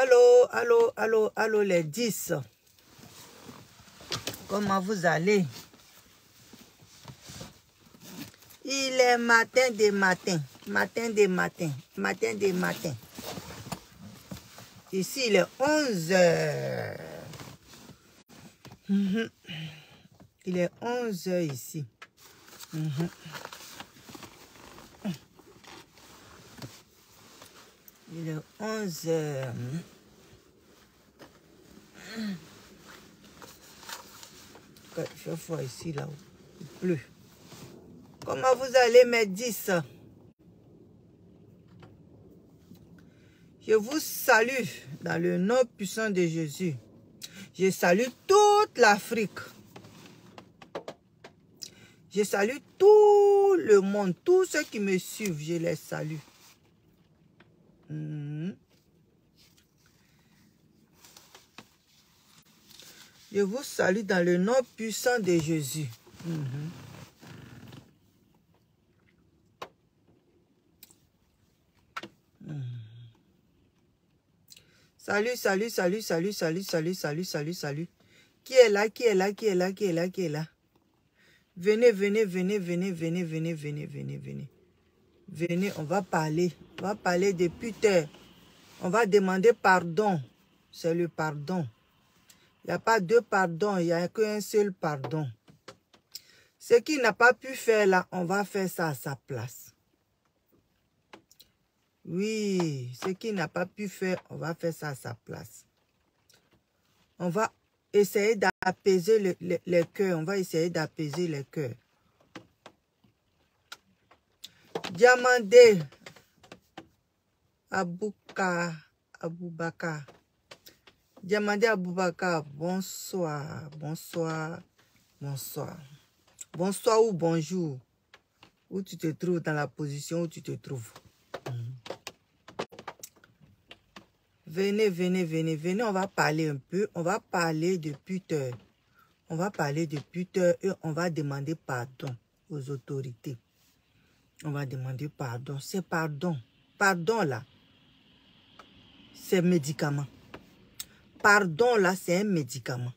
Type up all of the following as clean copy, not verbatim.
Allô, allô, allô, allô, les 10. Comment vous allez? Il est matin des matins. Matin des matins. Matin des matins. Ici, il est 11 h. Il est 11 h ici. Il est 11 h. Il fait froid ici, là-haut. Il pleut. Comment vous allez, mes 10? Je vous salue dans le nom puissant de Jésus. Je salue toute l'Afrique. Je salue tout le monde. Tous ceux qui me suivent, je les salue. Je vous salue dans le nom puissant de Jésus. Salut, salut, salut, salut, salut, salut, salut, salut, salut. Qui est là, qui est là, qui est là, qui est là, qui est là? Venez, venez, venez, venez, venez, venez, venez, venez, venez. Venez, on va parler. On va parler de putain. On va demander pardon. C'est le pardon. Il n'y a pas deux pardons, il n'y a qu'un seul pardon. Ce qu'il n'a pas pu faire là, on va faire ça à sa place. Oui, ce qu'il n'a pas pu faire, on va faire ça à sa place. On va essayer d'apaiser les cœurs. On va essayer d'apaiser les cœurs. Diamandé Aboubakar. Diamandé Aboubakar, bonsoir, bonsoir, bonsoir. Bonsoir ou bonjour. Où tu te trouves, dans la position où tu te trouves. Venez, venez, venez, venez, on va parler un peu. On va parler de puteur. On va parler de puteur et on va demander pardon aux autorités. On va demander pardon. C'est pardon. Pardon là, c'est médicament. Pardon là, c'est un médicament.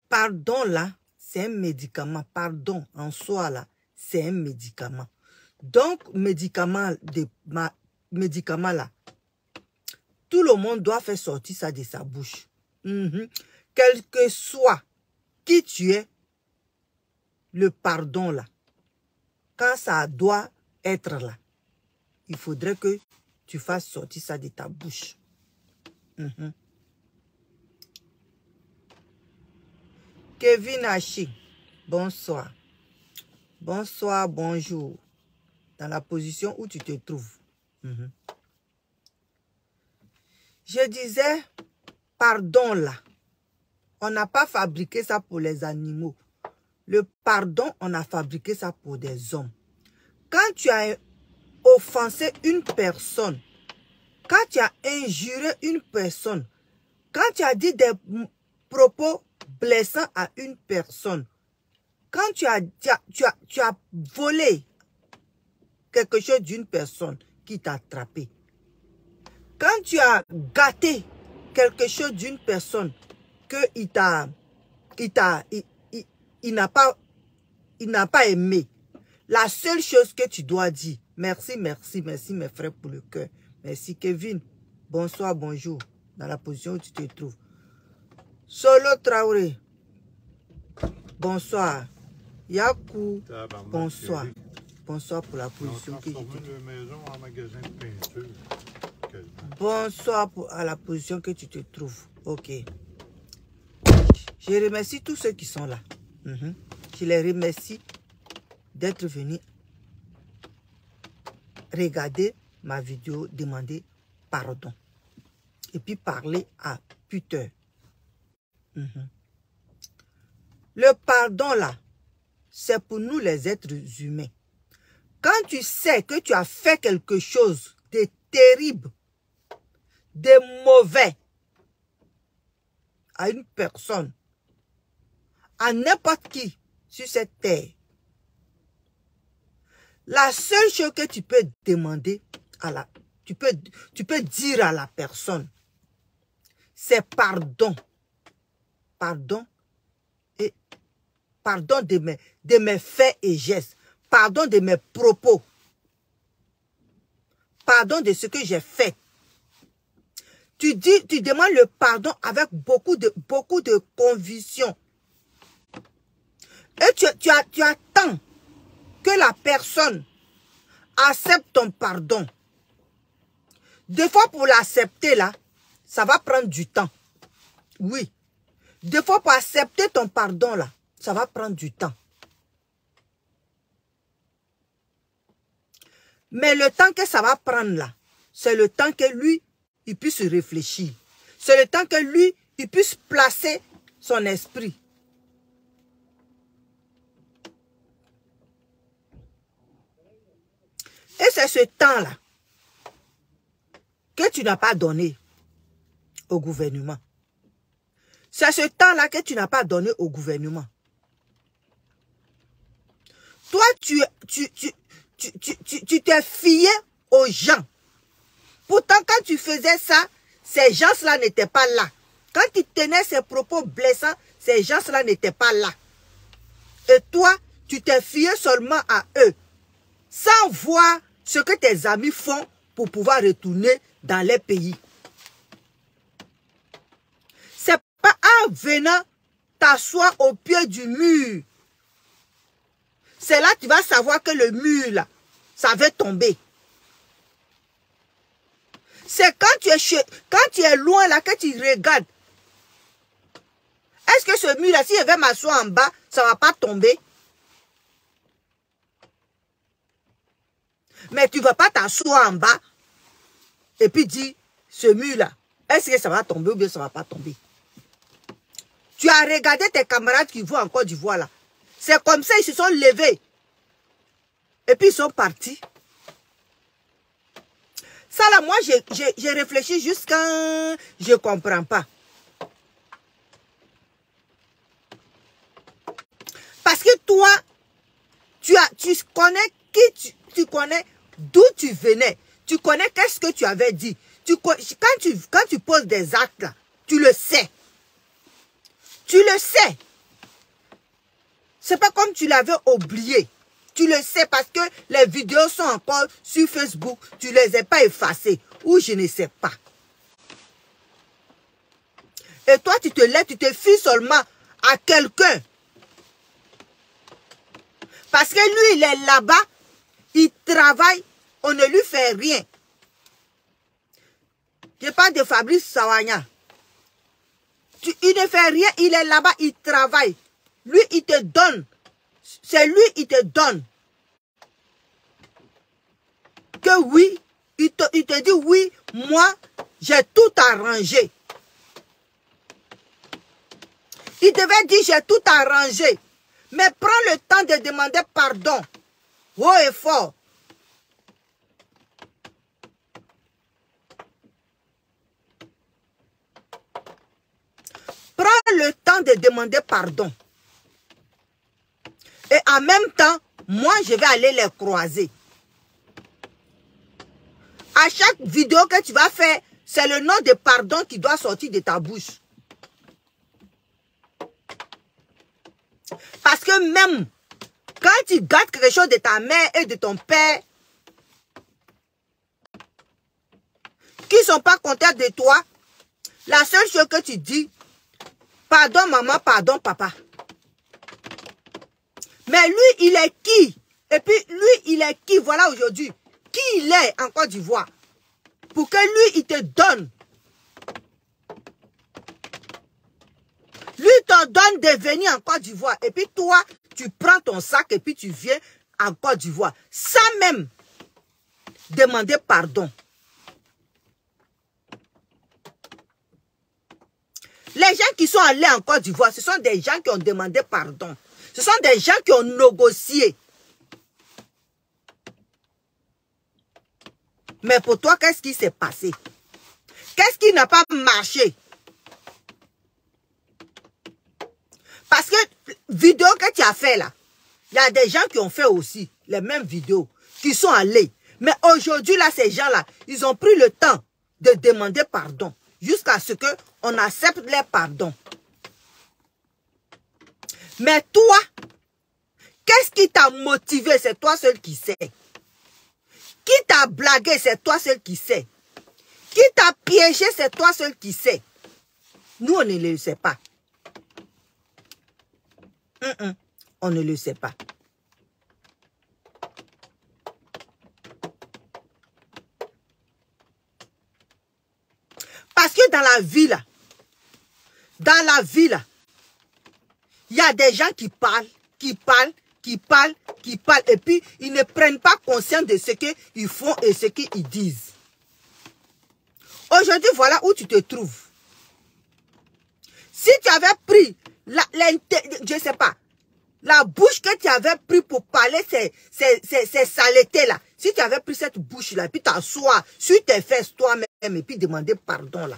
Pardon là, c'est un médicament. Pardon en soi là, c'est un médicament. Donc, médicament là, tout le monde doit faire sortir ça de sa bouche. Quel que soit qui tu es, le pardon là, quand ça doit être là, il faudrait que tu fasses sortir ça de ta bouche. Kevin Hachi, bonsoir. Bonsoir, bonjour. Dans la position où tu te trouves. Je disais, pardon là. On n'a pas fabriqué ça pour les animaux. Le pardon, on a fabriqué ça pour des hommes. Quand tu as offensé une personne, quand tu as injuré une personne, quand tu as dit des propos blessants à une personne, quand tu as volé quelque chose d'une personne qui t'a attrapé, quand tu as gâté quelque chose d'une personne qu'il n'a pas aimé, la seule chose que tu dois dire, merci, merci, merci mes frères pour le cœur. Merci Kevin, bonsoir, bonjour, dans la position où tu te trouves. Solo Traoré, bonsoir. Yakou, bonsoir. Bonsoir pour la position que je te trouve. Bonsoir à la position que tu te trouves. Ok. Je remercie tous ceux qui sont là. Je les remercie d'être venus regarder ma vidéo, demander pardon. Et puis parler à puteur. Le pardon là, c'est pour nous les êtres humains. Quand tu sais que tu as fait quelque chose de terrible, de mauvais à une personne, à n'importe qui sur cette terre, la seule chose que tu peux demander à tu peux dire à la personne, c'est pardon. Pardon. Et pardon de mes faits et gestes. Pardon de mes propos. Pardon de ce que j'ai fait. Tu demandes le pardon avec beaucoup de conviction. Et tu attends que la personne accepte ton pardon. Des fois, pour l'accepter, là, ça va prendre du temps. Oui. Des fois, pour accepter ton pardon, là, ça va prendre du temps. Mais le temps que ça va prendre, là, c'est le temps que lui, il puisse réfléchir. C'est le temps que lui, il puisse placer son esprit. Et c'est ce temps-là que tu n'as pas donné au gouvernement. C'est ce temps-là que tu n'as pas donné au gouvernement. Toi, tu t'es fié aux gens. Pourtant, quand tu faisais ça, ces gens-là n'étaient pas là. Quand tu tenais ces propos blessants, ces gens-là n'étaient pas là. Et toi, tu t'es fié seulement à eux, sans voir ce que tes amis font pour pouvoir retourner dans les pays. C'est pas en venant t'asseoir au pied du mur. C'est là que tu vas savoir que le mur, là, ça va tomber. C'est quand tu es loin, là, que tu regardes. Est-ce que ce mur-là, si je vais m'asseoir en bas, ça ne va pas tomber? Mais tu ne vas pas t'asseoir en bas et puis dire, ce mur-là, est-ce que ça va tomber ou bien ça ne va pas tomber? Tu as regardé tes camarades qui vont en Côte d'Ivoire là. C'est comme ça, ils se sont levés. Et puis ils sont partis. Ça là, moi, j'ai réfléchi jusqu'à... Je ne comprends pas. Parce que toi, tu connais qui tu connais d'où tu venais. Tu connais qu'est-ce que tu avais dit. Quand tu poses des actes, là, tu le sais. Tu le sais. C'est pas comme tu l'avais oublié. Tu le sais parce que les vidéos sont encore sur Facebook. Tu les as pas effacées. Ou je ne sais pas. Et toi, tu te lèves, tu te fies seulement à quelqu'un. Parce que lui, il est là-bas. Il travaille. On ne lui fait rien. Je parle de Fabrice Sawanya. Il ne fait rien. Il est là-bas. Il travaille. Lui, il te donne. C'est lui, il te donne. Que oui, il te dit oui, moi, j'ai tout arrangé. Il devait dire j'ai tout arrangé. Mais prends le temps de demander pardon. Haut et fort. Prends le temps de demander pardon. Et en même temps, moi, je vais aller les croiser. À chaque vidéo que tu vas faire, c'est le nom de pardon qui doit sortir de ta bouche. Parce que même quand tu gâtes quelque chose de ta mère et de ton père, qui ne sont pas contents de toi, la seule chose que tu dis, pardon maman, pardon papa. Mais lui, il est qui? Et puis, lui, il est qui? Voilà aujourd'hui. Qui il est en Côte d'Ivoire? Pour que lui, il te donne. Lui, il te donne de venir en Côte d'Ivoire. Et puis, toi, tu prends ton sac et puis tu viens en Côte d'Ivoire. Sans même demander pardon. Les gens qui sont allés en Côte d'Ivoire, ce sont des gens qui ont demandé pardon. Ce sont des gens qui ont négocié. Mais pour toi, qu'est-ce qui s'est passé? Qu'est-ce qui n'a pas marché? Parce que vidéo que tu as fait là, il y a des gens qui ont fait aussi les mêmes vidéos, qui sont allés. Mais aujourd'hui, là, ces gens-là, ils ont pris le temps de demander pardon jusqu'à ce qu'on accepte les pardons. Mais toi, qu'est-ce qui t'a motivé? C'est toi seul qui sais. Qui t'a blagué? C'est toi seul qui sais. Qui t'a piégé? C'est toi seul qui sais. Nous, on ne le sait pas. On ne le sait pas. Parce que dans la vie, là, il y a des gens qui parlent, et puis ils ne prennent pas conscience de ce qu'ils font et ce qu'ils disent. Aujourd'hui, voilà où tu te trouves. Si tu avais pris, je sais pas, la bouche que tu avais pris pour parler ces saletés-là, si tu avais pris cette bouche-là, puis t'asseoir sur tes fesses toi-même, et puis demander pardon, là.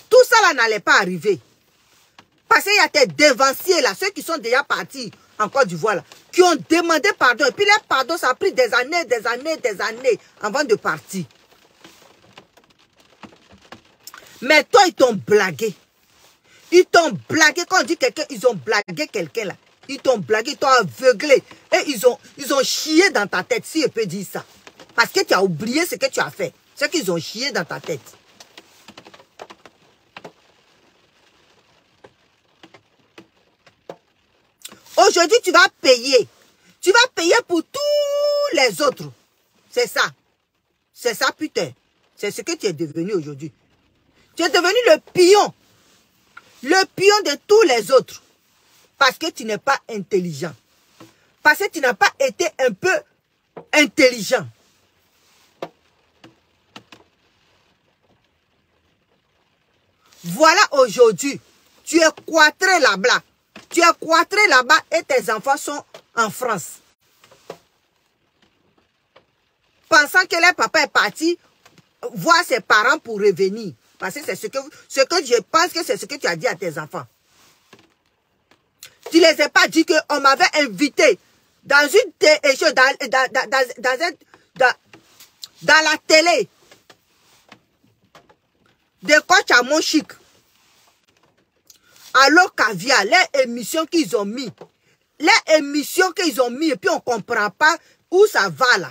Tout ça, là, n'allait pas arriver. Parce qu'il y a tes dévanciers, là, ceux qui sont déjà partis en Côte d'Ivoire, là, qui ont demandé pardon. Et puis les pardons, ça a pris des années avant de partir. Mais toi, ils t'ont blagué. Ils t'ont blagué. Quand on dit quelqu'un, ils ont blagué quelqu'un là. Ils t'ont blagué, ils t'ont aveuglé. Et ils ont chié dans ta tête, si je peux dire ça. Parce que tu as oublié ce que tu as fait. C'est qu'ils ont chié dans ta tête. Aujourd'hui, tu vas payer. Tu vas payer pour tous les autres. C'est ça. C'est ça, putain. C'est ce que tu es devenu aujourd'hui. Tu es devenu le pion. Le pion de tous les autres. Parce que tu n'es pas intelligent. Parce que tu n'as pas été un peu intelligent. Voilà aujourd'hui. Tu es cloîtré là-bas. Tu es cloîtré là-bas et tes enfants sont en France. Pensant que le papa est parti voir ses parents pour revenir. Parce que c'est ce que je pense que c'est ce que tu as dit à tes enfants. Tu ne les as pas dit qu'on m'avait invité dans une dans la télé de Coach à mon chic. Allo Caviar, les émissions qu'ils ont mis. Les émissions qu'ils ont mis et puis on ne comprend pas où ça va là.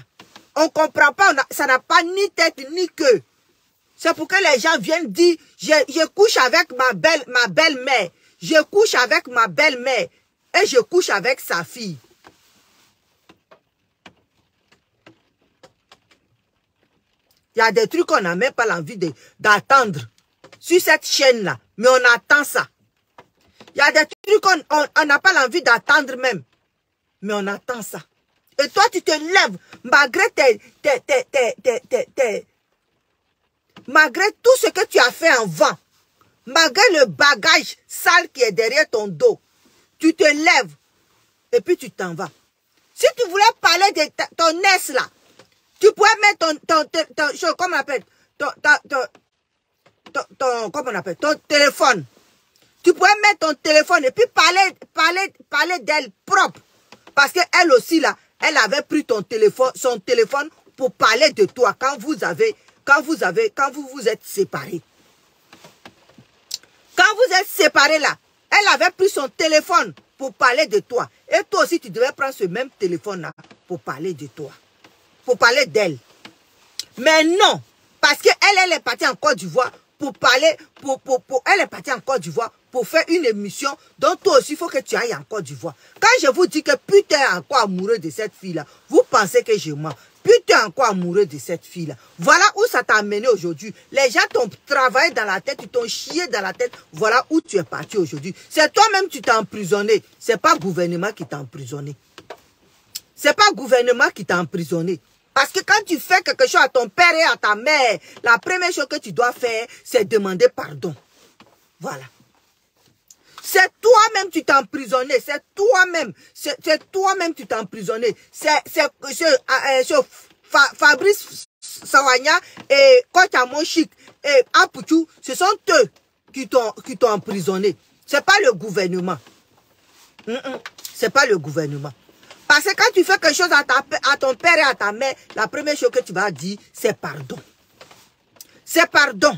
On ne comprend pas, ça n'a pas ni tête ni queue. C'est pour que les gens viennent dire, je couche avec ma belle-mère. Je couche avec ma belle-mère. Et je couche avec sa fille. Il y a des trucs qu'on n'a même pas l'envie d'attendre. Sur cette chaîne-là. Mais on attend ça. Il y a des trucs qu'on n'a pas l'envie d'attendre même. Mais on attend ça. Et toi, tu te lèves malgré malgré tout ce que tu as fait en vent. Malgré le bagage sale qui est derrière ton dos. Tu te lèves et puis tu t'en vas. Si tu voulais parler de ton S là, tu pourrais mettre comment on appelle, comment on appelle, ton téléphone. Tu pourrais mettre ton téléphone et puis parler d'elle propre. Parce qu'elle aussi là, elle avait pris son téléphone pour parler de toi quand vous vous êtes séparés. Quand vous êtes séparés là, elle avait pris son téléphone pour parler de toi. Et toi aussi, tu devais prendre ce même téléphone-là pour parler de toi. Pour parler d'elle. Mais non. Parce qu'elle est partie en Côte d'Ivoire pour parler, elle est partie en Côte d'Ivoire pour faire une émission dont toi aussi, il faut que tu ailles en Côte d'Ivoire. Quand je vous dis que putain est encore amoureux de cette fille-là, vous pensez que je mens. Putain encore amoureux de cette fille-là. Voilà où ça t'a amené aujourd'hui. Les gens t'ont travaillé dans la tête, ils t'ont chié dans la tête. Voilà où tu es parti aujourd'hui. C'est toi-même qui t'es emprisonné. C'est pas le gouvernement qui t'a emprisonné. C'est pas le gouvernement qui t'a emprisonné. Parce que quand tu fais quelque chose à ton père et à ta mère, la première chose que tu dois faire, c'est demander pardon. Voilà. C'est toi-même qui t'es emprisonné. C'est toi-même. C'est toi-même qui t'es emprisonné. Fabrice Sawanya et Kota Monchik et Aputu, ce sont eux qui t'ont emprisonné. C'est pas le gouvernement. C'est pas le gouvernement. Parce que quand tu fais quelque chose à ton père et à ta mère, la première chose que tu vas dire, c'est pardon. C'est pardon.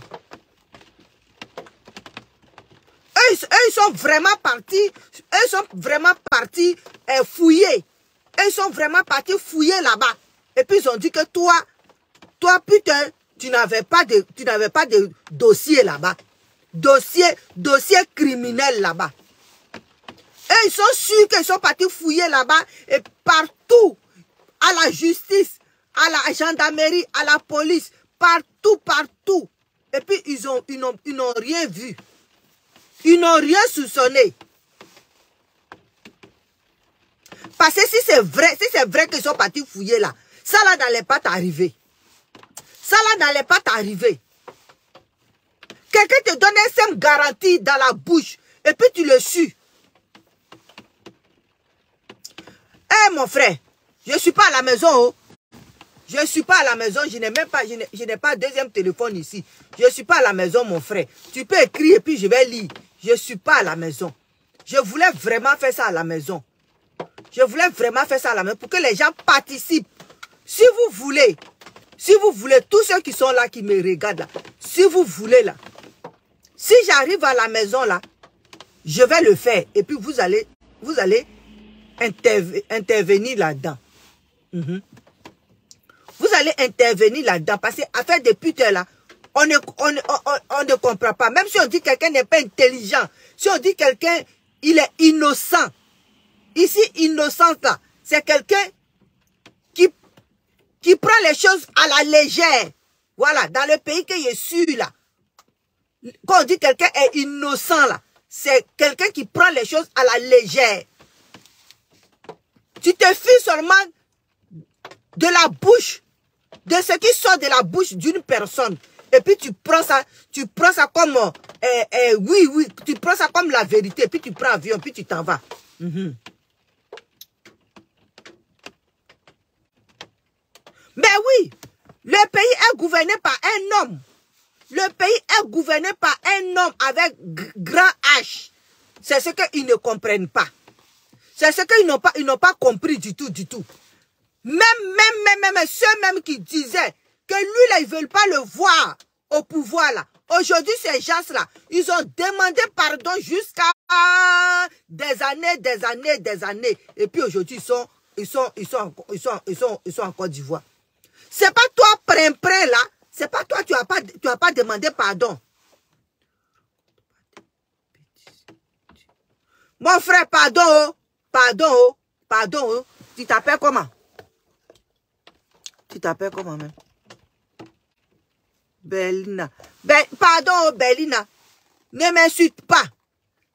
Eux, ils sont vraiment partis. Eux sont vraiment partis fouiller. Eux, ils sont vraiment partis fouiller là-bas. Et puis ils ont dit que toi putain, tu n'avais pas de dossier là-bas. Dossier criminel là-bas. Et ils sont sûrs qu'ils sont partis fouiller là-bas et partout, à la justice, à la gendarmerie, à la police, partout. Et puis ils n'ont rien vu. Ils n'ont rien soupçonné. Parce que si c'est vrai qu'ils sont partis fouiller là, ça là n'allait pas t'arriver. Ça là n'allait pas t'arriver. Quelqu'un te donne un SEM garantie dans la bouche et puis tu le sues. Eh mon frère, je ne suis pas à la maison. Oh. Je ne suis pas à la maison, je n'ai pas deuxième téléphone ici. Je ne suis pas à la maison mon frère. Tu peux écrire et puis je vais lire. Je ne suis pas à la maison. Je voulais vraiment faire ça à la maison. Je voulais vraiment faire ça à la maison pour que les gens participent. Si vous voulez, tous ceux qui sont là, qui me regardent là, si vous voulez là, si j'arrive à la maison là, je vais le faire. Et puis vous allez intervenir là-dedans. Vous allez intervenir là-dedans parce que affaire de pute là, on ne comprend pas. Même si on dit que quelqu'un n'est pas intelligent, si on dit que quelqu'un, il est innocent. Ici, innocent là, c'est quelqu'un qui prend les choses à la légère. Voilà, dans le pays que je suis là, quand on dit que quelqu'un est innocent là, c'est quelqu'un qui prend les choses à la légère. Tu te fies seulement de la bouche, de ce qui sort de la bouche d'une personne. Et puis tu prends ça comme, oui, tu prends ça comme la vérité. Puis tu prends avion, puis tu t'en vas. Mais oui, le pays est gouverné par un homme. Le pays est gouverné par un homme avec grand H. C'est ce qu'ils ne comprennent pas. C'est ce qu'ils n'ont pas compris du tout. Même ceux qui disaient que lui là, ils ne veulent pas le voir au pouvoir là. Aujourd'hui, ces gens-là, ils ont demandé pardon jusqu'à des années. Et puis aujourd'hui, ils sont en Côte d'Ivoire. C'est pas toi, Prempren là. C'est pas toi, tu as pas demandé pardon. Mon frère, pardon. Tu t'appelles comment? Tu t'appelles comment même? Bellina. Pardon, Bellina. Ne m'insulte pas.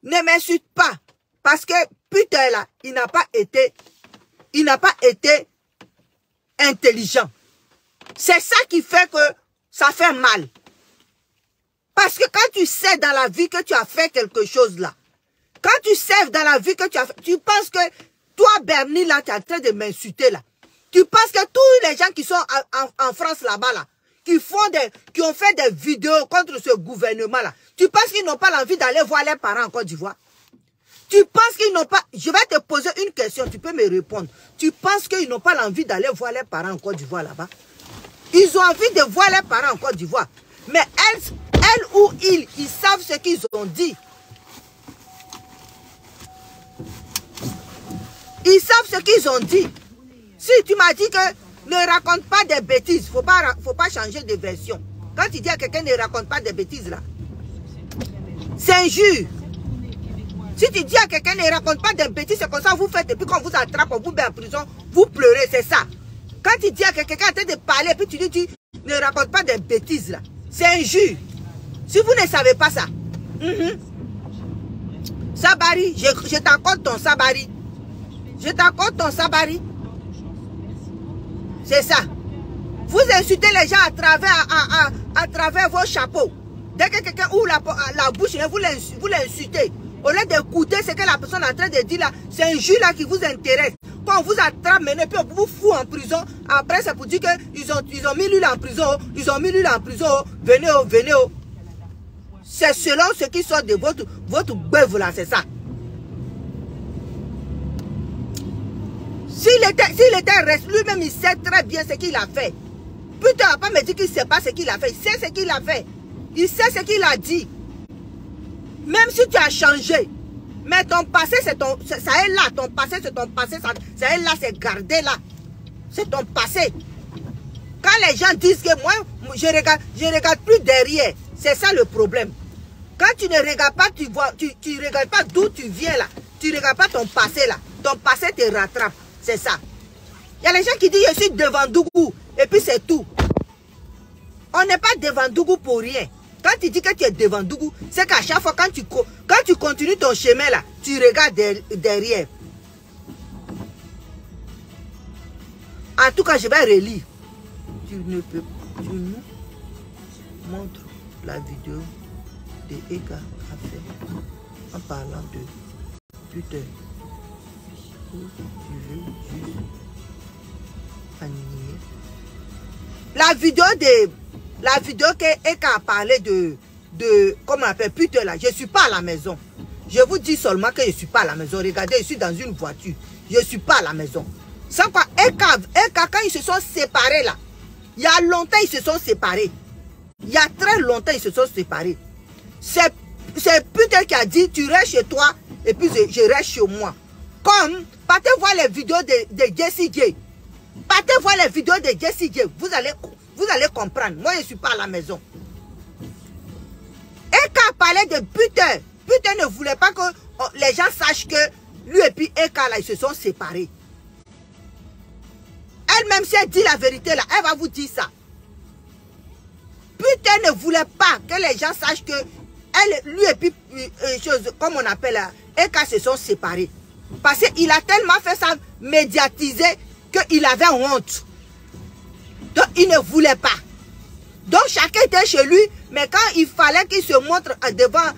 Ne m'insulte pas. Parce que putain là, il n'a pas été intelligent. C'est ça qui fait que ça fait mal. Parce que quand tu sais dans la vie que tu as fait quelque chose là, quand tu sais dans la vie que tu as fait, tu penses que toi, Bernie, là, tu es en train de m'insulter là. Tu penses que tous les gens qui sont en France là-bas là, qui ont fait des vidéos contre ce gouvernement là, tu penses qu'ils n'ont pas l'envie d'aller voir leurs parents en Côte d'Ivoire? Tu penses qu'ils n'ont pas... Je vais te poser une question, tu peux me répondre. Tu penses qu'ils n'ont pas l'envie d'aller voir leurs parents en Côte d'Ivoire là-bas? Ils ont envie de voir leurs parents en Côte d'Ivoire. Mais elles ou ils savent ce qu'ils ont dit. Ils savent ce qu'ils ont dit. Si tu m'as dit que ne raconte pas des bêtises, faut pas changer de version. Quand tu dis à quelqu'un ne raconte pas des bêtises là, c'est injure. Si tu dis à quelqu'un ne raconte pas des bêtises, c'est comme ça vous faites, et puis quand on vous attrape, on vous met en prison, vous pleurez, c'est ça. Quand tu dis à quelqu'un en train de parler, puis tu dis ne raconte pas des bêtises là, c'est injure. Si vous ne savez pas ça, Sabari, je t'accorde ton Sabari. Je t'accorde ton Sabari. C'est ça. Vous insultez les gens à travers vos chapeaux. Dès que quelqu'un ouvre la bouche, vous l'insultez. Au lieu d'écouter ce que la personne est en train de dire là, c'est un jus là qui vous intéresse. Quand on vous attrape maintenant, puis on vous fout en prison, après c'est pour dire qu'ils ont mis lui là en prison, ils ont mis lui là en prison, venez. C'est selon ce qui sort de votre bœuf là, c'est ça. S'il était resté, lui-même, il sait très bien ce qu'il a fait. Putain, il ne va pas me dire qu'il ne sait pas ce qu'il a fait. Il sait ce qu'il a fait. Il sait ce qu'il a dit. Même si tu as changé. Mais ton passé, c'est ton... Ça est là. Ton passé, c'est ton passé. Ça est là, c'est gardé là. C'est ton passé. Quand les gens disent que moi, je regarde plus derrière. C'est ça le problème. Quand tu ne regardes pas, tu vois, tu regardes pas d'où tu viens là. Tu ne regardes pas ton passé là. Ton passé te rattrape. C'est ça. Il y a les gens qui disent je suis devant Dougou. Et puis c'est tout. On n'est pas devant Dougou pour rien. Quand tu dis que tu es devant Dougou, c'est qu'à chaque fois quand tu continues ton chemin là, tu regardes derrière. En tout cas, je vais relire. Tu nous montres la vidéo de Eka a fait en parlant de Twitter. Où tu veux juste animer. La vidéo que Eka a parlé de comment on appelle Twitter là, je ne suis pas à la maison. Je vous dis seulement que je ne suis pas à la maison. Regardez, je suis dans une voiture. Je ne suis pas à la maison. Sans quoi, Eka, quand ils se sont séparés là, il y a longtemps ils se sont séparés. Il y a très longtemps ils se sont séparés. C'est Twitter qui a dit tu restes chez toi et puis je reste chez moi. Comme, partez voir les vidéos de Jessie J. Partez voir les vidéos de Jessie J. Vous allez comprendre. Moi je ne suis pas à la maison. Eka parlait de Peter. Peter ne voulait pas que les gens sachent que lui et puis Eka là ils se sont séparés. Elle-même, si elle dit la vérité là, elle va vous dire ça. Peter ne voulait pas que les gens sachent que lui et puis, comme on appelle là, Eka se sont séparés. Parce qu'il a tellement fait ça médiatiser qu'il avait honte. Donc, il ne voulait pas. Donc, chacun était chez lui, mais quand il fallait qu'il se montre devant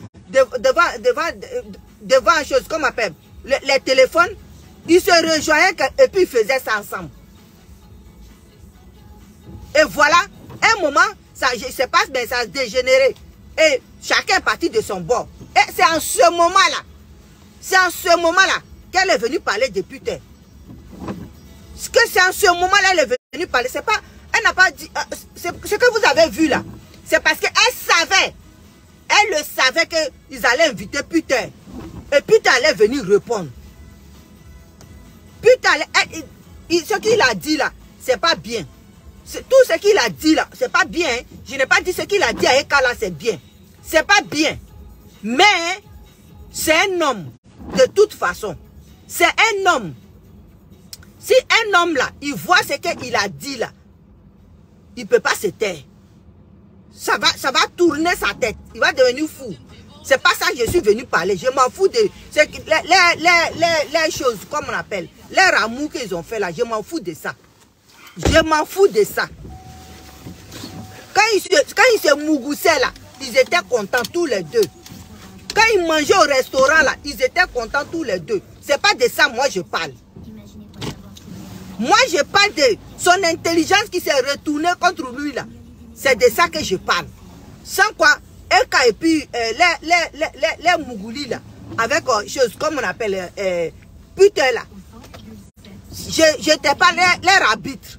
une chose, comme on appelle, les téléphones, ils se rejoignaient et puis ils faisaient ça ensemble. Et voilà, un moment, ça, je ne sais pas, mais ça a dégénéré. Et chacun est parti de son bord. Et c'est en ce moment-là, qu'elle est venue parler de Peter. C'est en ce moment-là qu'elle est venue parler. C'est pas, elle n'a pas dit, ce que vous avez vu là, c'est parce qu'elle savait, elle le savait qu'ils allaient inviter Peter. Et Peter allait venir répondre. Peter, ce qu'il a dit là, c'est pas bien. Tout ce qu'il a dit là, c'est pas bien. Hein. Je n'ai pas dit ce qu'il a dit à Eka là, c'est bien. C'est pas bien. Mais, c'est un homme. De toute façon. C'est un homme. Si un homme là, il voit ce qu'il a dit là, il ne peut pas se taire. Ça va tourner sa tête. Il va devenir fou. C'est pas ça que je suis venu parler. Je m'en fous de les choses, comme on appelle. Les rameaux qu'ils ont fait là, je m'en fous de ça. Je m'en fous de ça. Quand ils se mougoussaient là, ils étaient contents tous les deux. Quand ils mangeaient au restaurant là, ils étaient contents tous les deux. C'est pas de ça moi je parle. Moi je parle de son intelligence qui s'est retournée contre lui là. C'est de ça que je parle. Sans quoi, Eka et puis les mougoulis là, avec chose comme on appelle putain là. Je n'étais pas leur arbitre.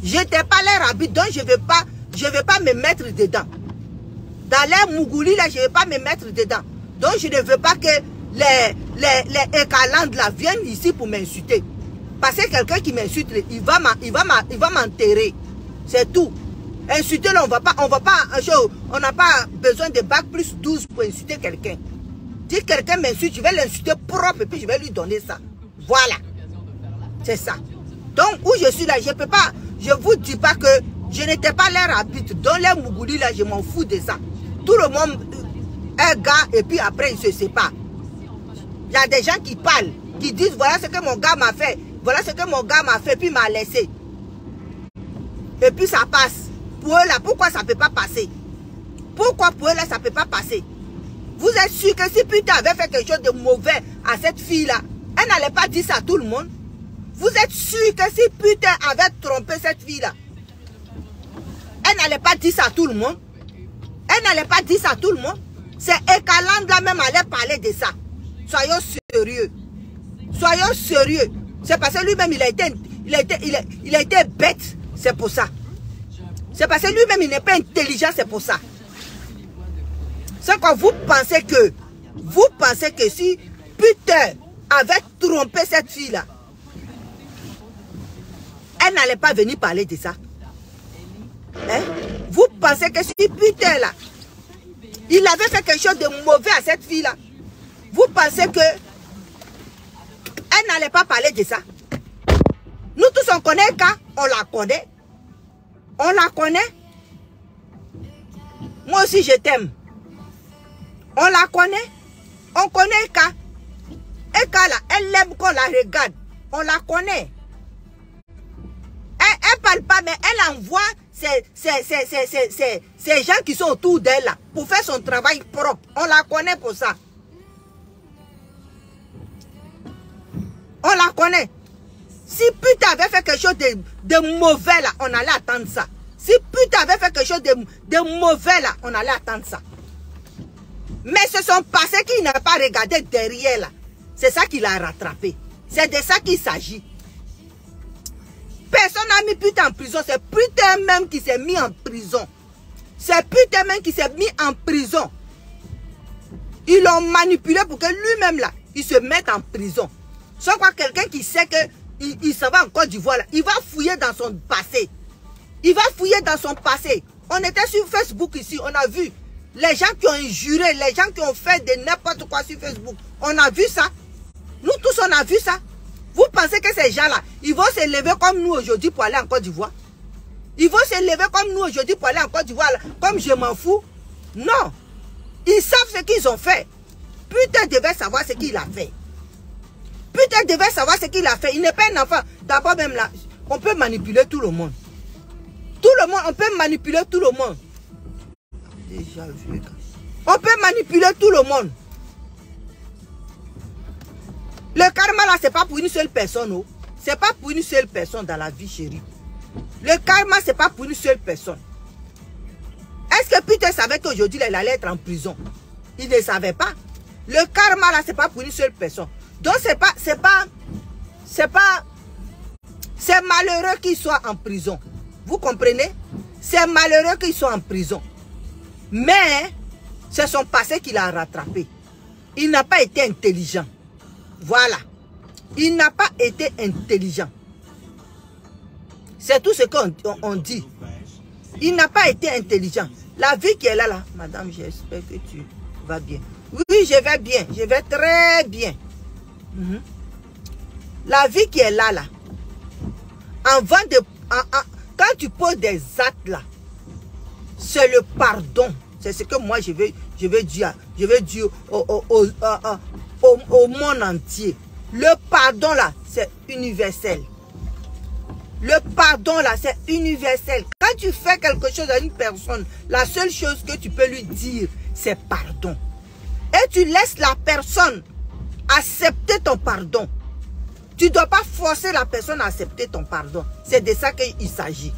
Je n'étais pas leur arbitre, donc je ne vais pas me mettre dedans. Dans les mougoulis, là, je ne vais pas me mettre dedans. Donc je ne veux pas que les Ekaland là viennent ici pour m'insulter. Parce que quelqu'un qui m'insulte, il va m'enterrer. C'est tout. Insulter là, on n'a pas besoin de bac plus 12 pour insulter quelqu'un. Si quelqu'un m'insulte, je vais l'insulter propre et puis je vais lui donner ça. Voilà. C'est ça. Donc, où je suis là, je peux pas, je vous dis pas que je n'étais pas leur arbitre. Dans les mougoulis là, je m'en fous de ça. Tout le monde est gars et puis après ils se séparent. Il y a des gens qui parlent, qui disent voilà ce que mon gars m'a fait, voilà ce que mon gars m'a fait, puis m'a laissé. Et puis ça passe. Pour eux là, pourquoi ça ne peut pas passer? Pourquoi pour eux là, ça ne peut pas passer? Vous êtes sûr que si Peter avait fait quelque chose de mauvais à cette fille là, elle n'allait pas dire ça à tout le monde? Vous êtes sûr que si Peter avait trompé cette fille-là, elle n'allait pas dire ça à tout le monde? Elle n'allait pas dire ça à tout le monde? C'est Ekaland là même allait parler de ça. Soyons sérieux. Soyons sérieux. C'est parce que lui-même, il a été bête. C'est pour ça. C'est parce que lui-même, il n'est pas intelligent, c'est pour ça. C'est quand vous pensez que si Peter avait trompé cette fille-là, elle n'allait pas venir parler de ça. Hein? Vous pensez que si Peter là, il avait fait quelque chose de mauvais à cette fille-là, vous pensez que elle n'allait pas parler de ça? Nous tous on connaît Eka, on la connaît. On la connaît. Moi aussi je t'aime. On la connaît. On connaît Eka. Eka là, elle aime qu'on la regarde. On la connaît. Elle parle pas, mais elle envoie ces gens qui sont autour d'elle là pour faire son travail propre. On la connaît pour ça. On la connaît. Si Peter avait fait quelque chose de mauvais là, on allait attendre ça. Si Peter avait fait quelque chose de mauvais là, on allait attendre ça. Mais c'est son passé qu'il n'a pas regardé derrière là. C'est ça qui l'a rattrapé. C'est de ça qu'il s'agit. Personne n'a mis Peter en prison. C'est Peter même qui s'est mis en prison. C'est Peter même qui s'est mis en prison. Ils l'ont manipulé pour que lui-même là, il se mette en prison. Soit quoi quelqu'un qui sait que il s'en va en Côte d'Ivoire, il va fouiller dans son passé. Il va fouiller dans son passé. On était sur Facebook ici, on a vu les gens qui ont injuré, les gens qui ont fait de n'importe quoi sur Facebook. On a vu ça. Nous tous, on a vu ça. Vous pensez que ces gens-là, ils vont se lever comme nous aujourd'hui pour aller en Côte d'Ivoire? Ils vont se lever comme nous aujourd'hui pour aller en Côte d'Ivoire, comme je m'en fous? Non. Ils savent ce qu'ils ont fait. Peter devait savoir ce qu'il a fait. Peter devait savoir ce qu'il a fait. Il n'est pas un enfant. D'abord même là, on peut manipuler tout le monde. Tout le monde, on peut manipuler tout le monde. Déjà vu. On peut manipuler tout le monde. Le karma là, c'est pas pour une seule personne. Oh. C'est pas pour une seule personne dans la vie, chérie. Le karma, c'est pas pour une seule personne. Est-ce que Peter savait qu'aujourd'hui, il allait être en prison? Il ne savait pas. Le karma là, c'est pas pour une seule personne. Donc c'est malheureux qu'il soit en prison. Vous comprenez? C'est malheureux qu'il soit en prison. Mais c'est son passé qui l'a rattrapé. Il n'a pas été intelligent. Voilà. Il n'a pas été intelligent. C'est tout ce qu'on dit. Il n'a pas été intelligent. La vie qui est là, madame, j'espère que tu vas bien. Oui, je vais bien. Je vais très bien. La vie qui est là, quand tu poses des actes là, c'est le pardon. C'est ce que moi je veux dire au monde entier. Le pardon là, c'est universel. Le pardon là, c'est universel. Quand tu fais quelque chose à une personne, la seule chose que tu peux lui dire, c'est pardon. Et tu laisses la personne accepter ton pardon. Tu ne dois pas forcer la personne à accepter ton pardon. C'est de ça qu'il s'agit.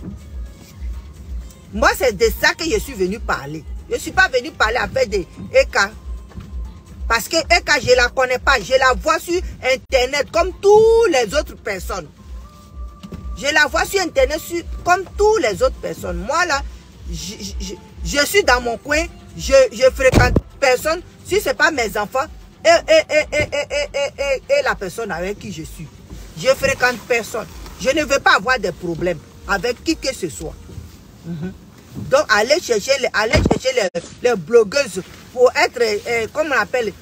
Moi, c'est de ça que je suis venu parler. Je ne suis pas venu parler avec des Eka. Parce que Eka, je ne la connais pas. Je la vois sur Internet comme toutes les autres personnes. Je la vois sur Internet comme toutes les autres personnes. Moi, là, je suis dans mon coin. Je fréquente personne. Si ce n'est pas mes enfants, et la personne avec qui je suis. Je fréquente personne. Je ne veux pas avoir de problèmes avec qui que ce soit. Donc, allez chercher les blogueuses pour être, comme on appelle,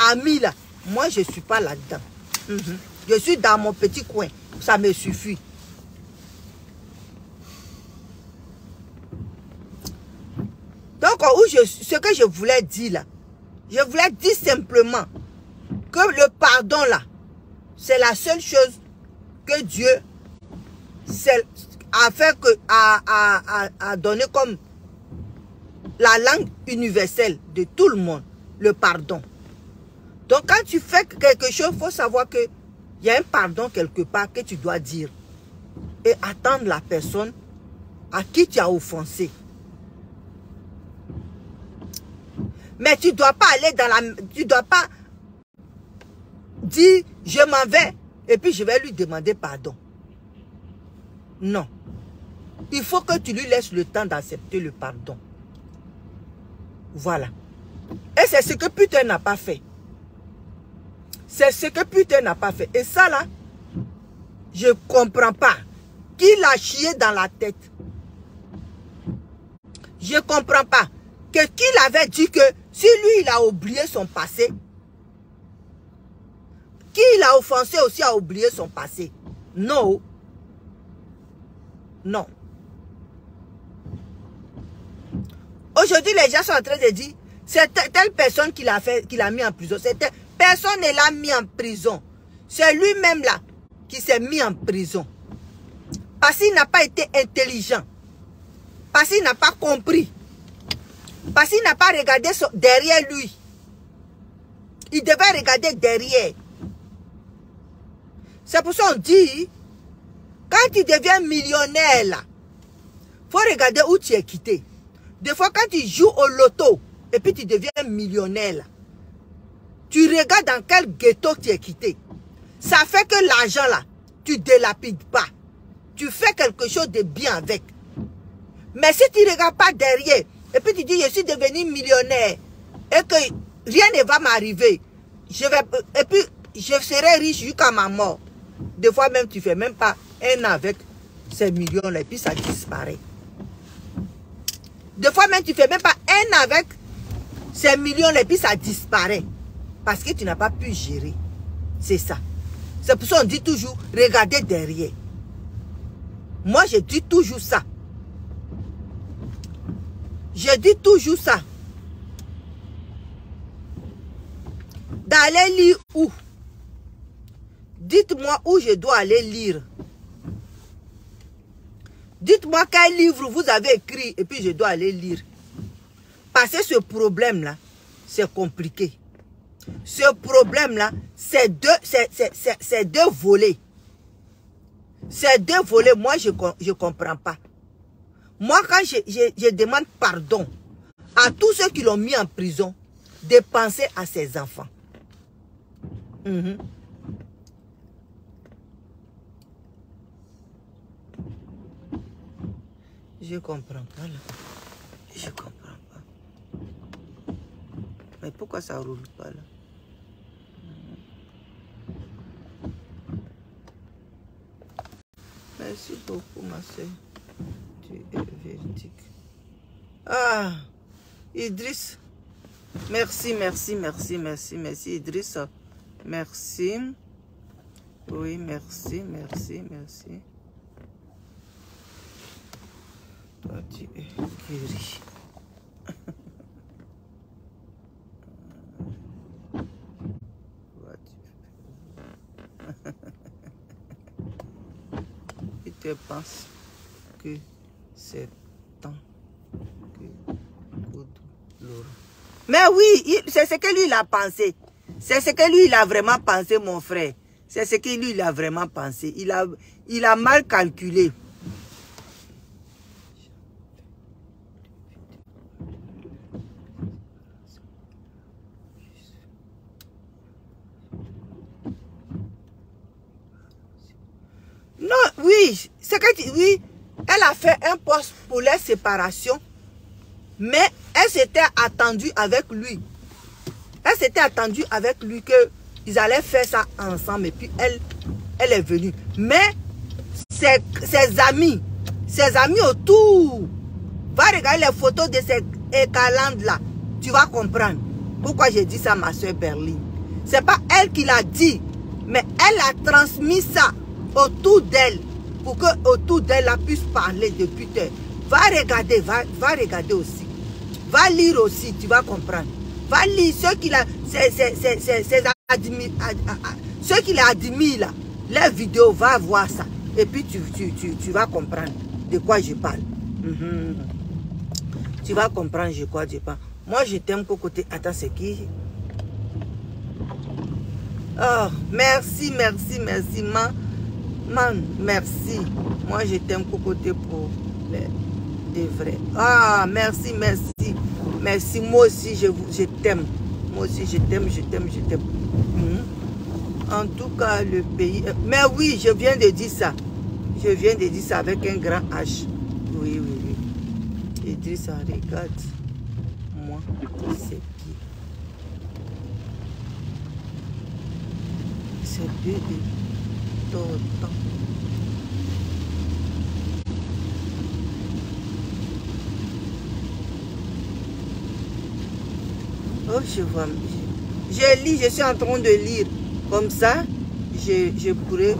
amis là. Moi, je ne suis pas là-dedans. Je suis dans mon petit coin. Ça me suffit. Donc, ce que je voulais dire là, je voulais dire simplement que le pardon là, c'est la seule chose que Dieu a donné comme la langue universelle de tout le monde, le pardon. Donc quand tu fais quelque chose, il faut savoir qu'il y a un pardon quelque part que tu dois dire et attendre la personne à qui tu as offensé. Mais tu ne dois pas aller dans la... Tu ne dois pas dire, je m'en vais. et puis je vais lui demander pardon. Non. Il faut que tu lui laisses le temps d'accepter le pardon. Voilà. Et c'est ce que putain n'a pas fait. C'est ce que putain n'a pas fait. Et ça là, je ne comprends pas. Qui l'a chié dans la tête? Je ne comprends pas. Que qui l'avait dit que si lui il a oublié son passé, qui l'a offensé aussi a oublié son passé? Non. Non. Aujourd'hui, les gens sont en train de dire, c'est telle personne qui l'a fait, qui l'a mis en prison. Personne ne l'a mis en prison. C'est lui-même là qui s'est mis en prison. Parce qu'il n'a pas été intelligent. Parce qu'il n'a pas compris. Parce qu'il n'a pas regardé derrière lui. Il devait regarder derrière. C'est pour ça qu'on dit, quand tu deviens millionnaire là, il faut regarder où tu es quitté. Des fois, quand tu joues au loto, et puis tu deviens millionnaire là, tu regardes dans quel ghetto tu es quitté. Ça fait que l'argent là, tu ne délapides pas. Tu fais quelque chose de bien avec. Mais si tu ne regardes pas derrière, et puis tu dis, je suis devenu millionnaire, et que rien ne va m'arriver, et puis je serai riche jusqu'à ma mort. Des fois même, tu ne fais même pas un an avec ces millions-là, et puis ça disparaît. Des fois même, tu ne fais même pas un an avec ces millions-là, et puis ça disparaît. Parce que tu n'as pas pu gérer. C'est ça. C'est pour ça qu'on dit toujours, regardez derrière. Moi, je dis toujours ça. Je dis toujours ça. D'aller lire où? Dites-moi où je dois aller lire. Dites-moi quel livre vous avez écrit et puis je dois aller lire. Parce que ce problème-là, c'est compliqué. Ce problème-là, c'est deux volets. C'est deux volets. Moi, je ne comprends pas. Moi, quand je demande pardon à tous ceux qui l'ont mis en prison, de penser à ses enfants. Je comprends pas là. Je comprends pas. Mais pourquoi ça roule pas là? Merci beaucoup ma soeur. Tu es véridique. Ah, Idriss. Merci, merci, merci, merci, merci Idriss. Merci. Oui, merci, merci, merci. Toi, tu es guéri. Il te pense que c'est temps que Goudou. Mais oui, c'est ce que lui il a pensé. C'est ce que lui il a vraiment pensé, mon frère. C'est ce que lui il a vraiment pensé. Il a mal calculé. Non, oui, c'est que oui, elle a fait un poste pour les séparations, mais elle s'était attendue avec lui. Elle s'était attendue avec lui qu'ils allaient faire ça ensemble et puis elle est venue. Mais ses amis autour, va regarder les photos de ces écalandes là, tu vas comprendre pourquoi j'ai dit ça ma soeur Berline. C'est pas elle qui l'a dit, mais elle a transmis ça autour d'elle, pour que autour d'elle puisse parler de putain. Va regarder, va regarder aussi. Va lire aussi, tu vas comprendre. Va lire ceux qui admirent là, les vidéos, va voir ça. Et puis tu vas comprendre de quoi je parle. Tu vas comprendre de quoi je parle. Moi je t'aime Cocoté. Attends, c'est qui? Oh, merci, merci, merci, man, merci. Moi, je t'aime Cocoté pour les vrais. Ah, merci, merci. Merci, moi aussi, je t'aime. Moi aussi, je t'aime, je t'aime, je t'aime. En tout cas, le pays... Mais oui, je viens de dire ça. Je viens de dire ça avec un grand H. Oui, oui, oui. Idrissa, regarde. Moi, c'est qui? C'est deux de temps. Oh, je vois. Je lis, je suis en train de lire. Comme ça, je pourrais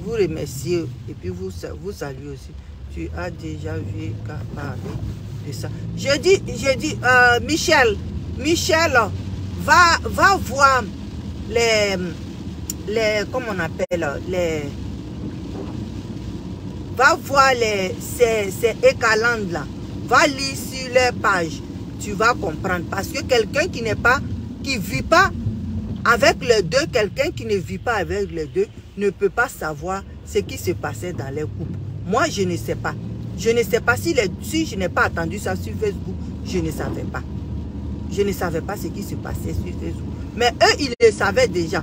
vous remercier et puis vous saluer aussi. Tu as déjà vu qu'à parler de ça. Je dis, Michel, va voir comment on appelle, va voir ces écalandes là. Va lire sur les pages. Tu vas comprendre. Parce que quelqu'un qui ne vit pas avec les deux, quelqu'un qui ne vit pas avec les deux, ne peut pas savoir ce qui se passait dans les couples. Moi, je ne sais pas. Je ne sais pas si je n'ai pas attendu ça sur Facebook, je ne savais pas. Je ne savais pas ce qui se passait sur Facebook. Mais eux, ils le savaient déjà.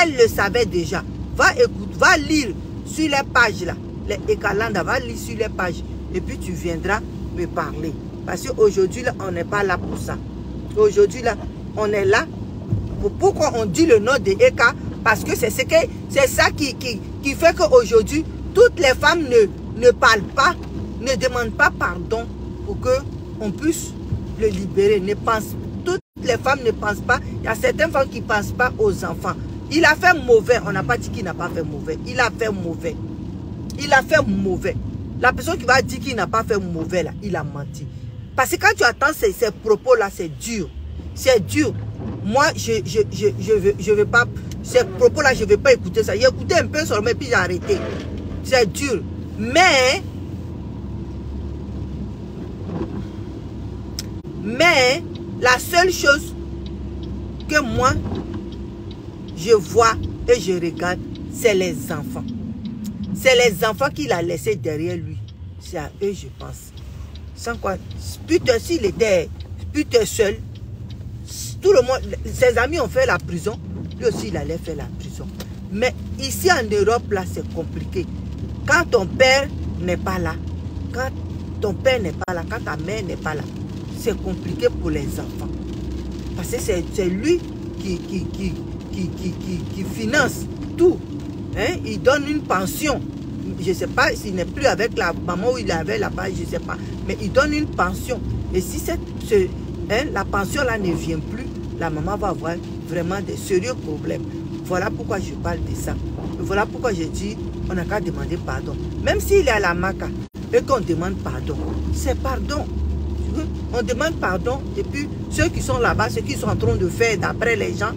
Elle le savait déjà. Va écouter, va lire sur les pages là. Les Ekalanda, va lire sur les pages. Et puis tu viendras me parler. Parce qu'aujourd'hui, là, on n'est pas là pour ça. Aujourd'hui, là, on est là. Pourquoi on dit le nom de Eka? Parce que c'est ça qui fait qu'aujourd'hui, toutes les femmes ne parlent pas, ne demandent pas pardon pour qu'on puisse le libérer. Toutes les femmes ne pensent pas. Il y a certaines femmes qui ne pensent pas aux enfants. Il a fait mauvais. On n'a pas dit qu'il n'a pas fait mauvais. Il a fait mauvais. Il a fait mauvais. La personne qui va dire qu'il n'a pas fait mauvais, là, il a menti. Parce que quand tu attends ces propos-là, c'est dur. C'est dur. Moi, je veux pas... Ces propos-là, je ne vais pas écouter ça. J'ai écouté un peu seulement, puis j'ai arrêté. C'est dur. Mais, la seule chose que moi, je vois et je regarde, c'est les enfants. C'est les enfants qu'il a laissés derrière lui. C'est à eux, je pense. Sans quoi, putain, s'il était putain seul, tout le monde, ses amis ont fait la prison, lui aussi il allait faire la prison. Mais ici en Europe, là, c'est compliqué. Quand ton père n'est pas là, quand ton père n'est pas là, quand ta mère n'est pas là, c'est compliqué pour les enfants. Parce que c'est lui qui finance tout. Hein? Il donne une pension. Je ne sais pas s'il n'est plus avec la maman ou il avait là-bas, je ne sais pas. Mais il donne une pension. Et si la pension là ne vient plus, la maman va avoir vraiment des sérieux problèmes. Voilà pourquoi je parle de ça. Voilà pourquoi je dis, on n'a qu'à demander pardon. Même s'il est à la Maca et qu'on demande pardon, c'est pardon. On demande pardon et puis ceux qui sont là-bas, ceux qui sont en train de faire d'après les gens,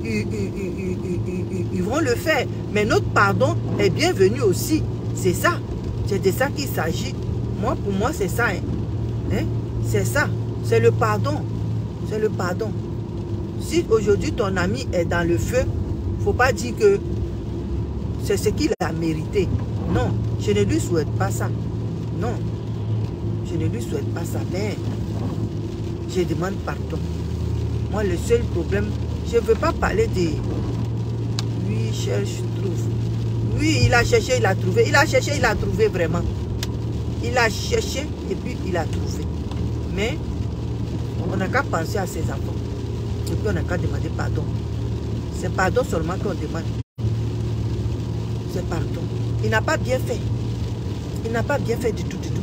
ils vont le faire. Mais notre pardon est bienvenu aussi. C'est ça. C'est de ça qu'il s'agit. Moi, pour moi, c'est ça. Hein? C'est ça. C'est le pardon. C'est le pardon. Si aujourd'hui ton ami est dans le feu, il ne faut pas dire que c'est ce qu'il a mérité. Non, je ne lui souhaite pas ça. Non, je ne lui souhaite pas ça. Mais je demande pardon. Moi, le seul problème, je ne veux pas parler de... Lui, cherche, trouve. Lui, il a cherché, il a trouvé. Il a cherché, il a trouvé vraiment. Il a cherché et puis il a trouvé. Mais on n'a qu'à penser à ses enfants. Et puis on n'a qu'à demander pardon. C'est pardon seulement qu'on demande. C'est pardon. Il n'a pas bien fait. Il n'a pas bien fait du tout, du tout.